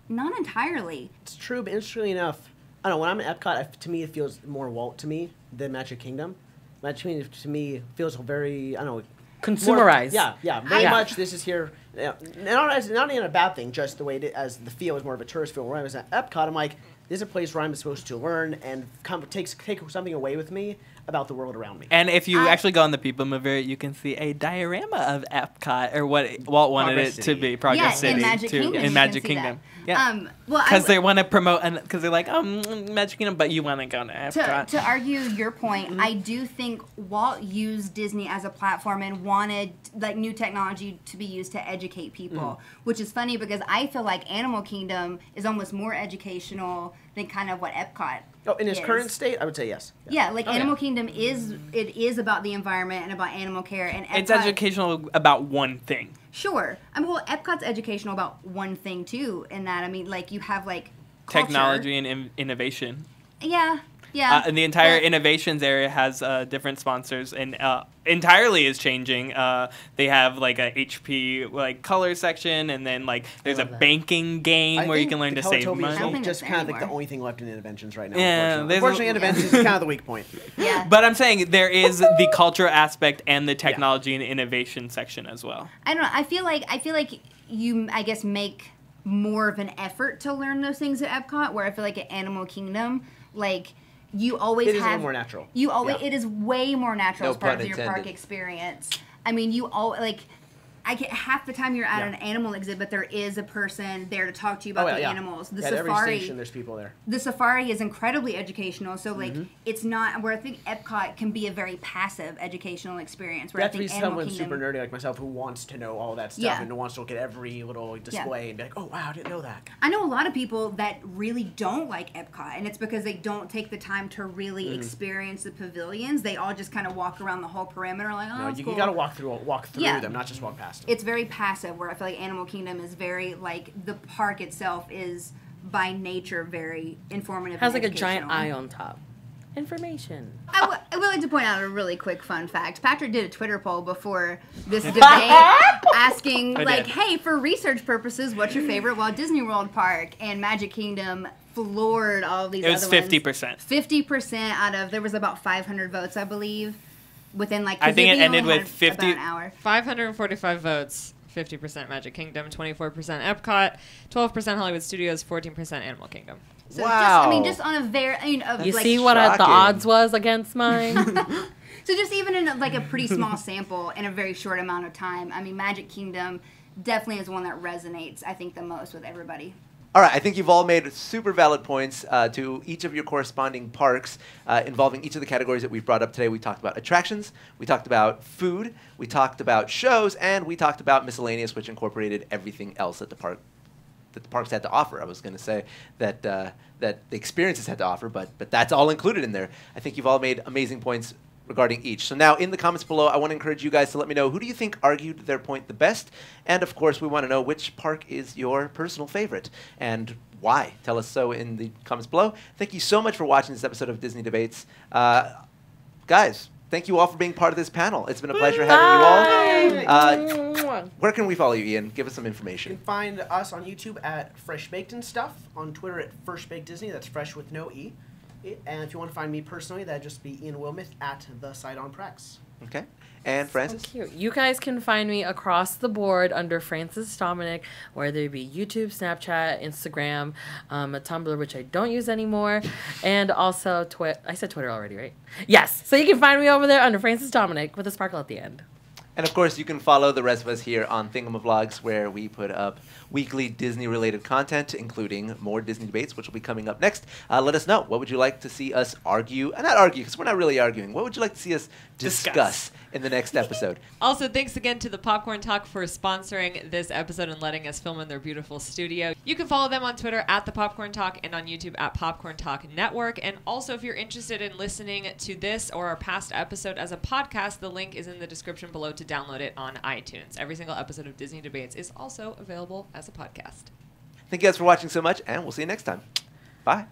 Not entirely. It's true, but interestingly enough, I don't know, when I'm at Epcot, to me it feels more Walt to me than Magic Kingdom. Magic Kingdom to me feels very, I don't know, Consumerized. Very much. This is here, not in a bad thing, just the way as the feel is more of a tourist feel. When I was at Epcot, I'm like, this is a place where I'm supposed to learn and take something away with me about the world around me. And if you actually go on the People Mover, you can see a diorama of Epcot, or what Walt wanted Progress it to City. be, Progress City. in Magic Kingdom. In you Magic can see Kingdom. that. Yeah. Well, Because they want to promote, and because they're like, Magic Kingdom, but you want to go to Epcot. To argue your point, I do think Walt used Disney as a platform and wanted like new technology to be used to educate people, which is funny because I feel like Animal Kingdom is almost more educational than kind of what Epcot. Oh, in its is. current state, I would say yes. Yeah, like Animal Kingdom is about the environment and about animal care, and Epcot, It's educational about one thing. Sure, I mean, well, Epcot's educational about one thing too. In that, I mean, like you have like culture. Technology and innovation. Yeah. And the entire But- innovations area has different sponsors, and entirely is changing. They have like a HP like color section, and then like there's a love that. banking game where you can learn to save I don't money. think Just that's kind of like the anymore. only thing left in interventions right now. Yeah, unfortunately, there's a- unfortunately interventions is kind of the weak point. Yeah. But I'm saying there is the culture aspect and the technology and innovation section as well. I don't know. I feel like you, I guess, make more of an effort to learn those things at Epcot, where I feel like at Animal Kingdom, like you always It is a have little more natural. You always Yeah. it is way more natural No as part pun of your park intended. experience. I mean, you all like half the time you're at Yeah. an animal exhibit, there is a person there to talk to you about the animals. The At every safari, station, there's people there. the safari is incredibly educational. So like, it's not where I think Epcot can be a very passive educational experience. Where You I have to be think Animal someone Kingdom, super nerdy like myself who wants to know all that stuff Yeah. and wants to look at every little display and be like, oh wow, I didn't know that. I know a lot of people that really don't like Epcot, and it's because they don't take the time to really experience the pavilions. They all just kind of walk around the whole perimeter, like, oh, No, it's you cool. got to walk through Yeah. them, not just walk past them. It's very passive, where I feel like Animal Kingdom is very, like, the park itself is by nature very informative. Has and like a giant educational. eye on top. Information. I would like to point out a really quick fun fact. Patrick did a Twitter poll before this debate asking, like, hey, for research purposes, what's your favorite Walt Disney World park? And Magic Kingdom floored all of these It was other ones. 50%. 50% out of, there was about 500 votes, I believe, within, like, I think it they ended only with had 50 about an hour. 545 votes. 50% Magic Kingdom, 24% Epcot, 12% Hollywood Studios, 14% Animal Kingdom. So Wow. just on a very, You like, see what the shocking. odds was against mine? So just even in like a pretty small sample in a very short amount of time, I mean, Magic Kingdom definitely is one that resonates, I think, the most with everybody. All right, I think you've all made super valid points to each of your corresponding parks involving each of the categories that we've brought up today. We talked about attractions, we talked about food, we talked about shows, and we talked about miscellaneous, which incorporated everything else that the parks had to offer. I was going to say that that the experiences had to offer, but that's all included in there. I think you've all made amazing points regarding each. So now in the comments below, I want to encourage you guys to let me know, who do you think argued their point the best? And of course, we want to know which park is your personal favorite and why. Tell us so in the comments below. Thank you so much for watching this episode of Disney Debates. Guys, thank you all for being part of this panel. It's been a pleasure having you all. Where can we follow you, Ian? Give us some You information. can find us on YouTube at Fresh Baked and Stuff, on Twitter at First Baked Disney, that's fresh with no E. And if you want to find me personally, that'd just be Ian Wilmeth at the site on Prex. Okay. And Francis? Cute. You guys can find me across the board under Francis Dominic, whether it be YouTube, Snapchat, Instagram, Tumblr, which I don't use anymore, and also Twitter. I said Twitter already, right? Yes. So you can find me over there under Francis Dominic with a sparkle at the end. And of course, you can follow the rest of us here on Thingamavlogs, where we put up weekly Disney-related content, including more Disney debates, which will be coming up next. Let us know. What would you like to see us argue? Not argue, because we're not really arguing. What would you like to see us discuss in the next episode? Also, thanks again to the Popcorn Talk for sponsoring this episode and letting us film in their beautiful studio. You can follow them on Twitter at the Popcorn Talk and on YouTube at Popcorn Talk Network. And also, if you're interested in listening to this or our past episode as a podcast, the link is in the description below to download it on iTunes. Every single episode of Disney Debates is also available as a podcast. Thank you guys for watching so much, and we'll see you next time. Bye.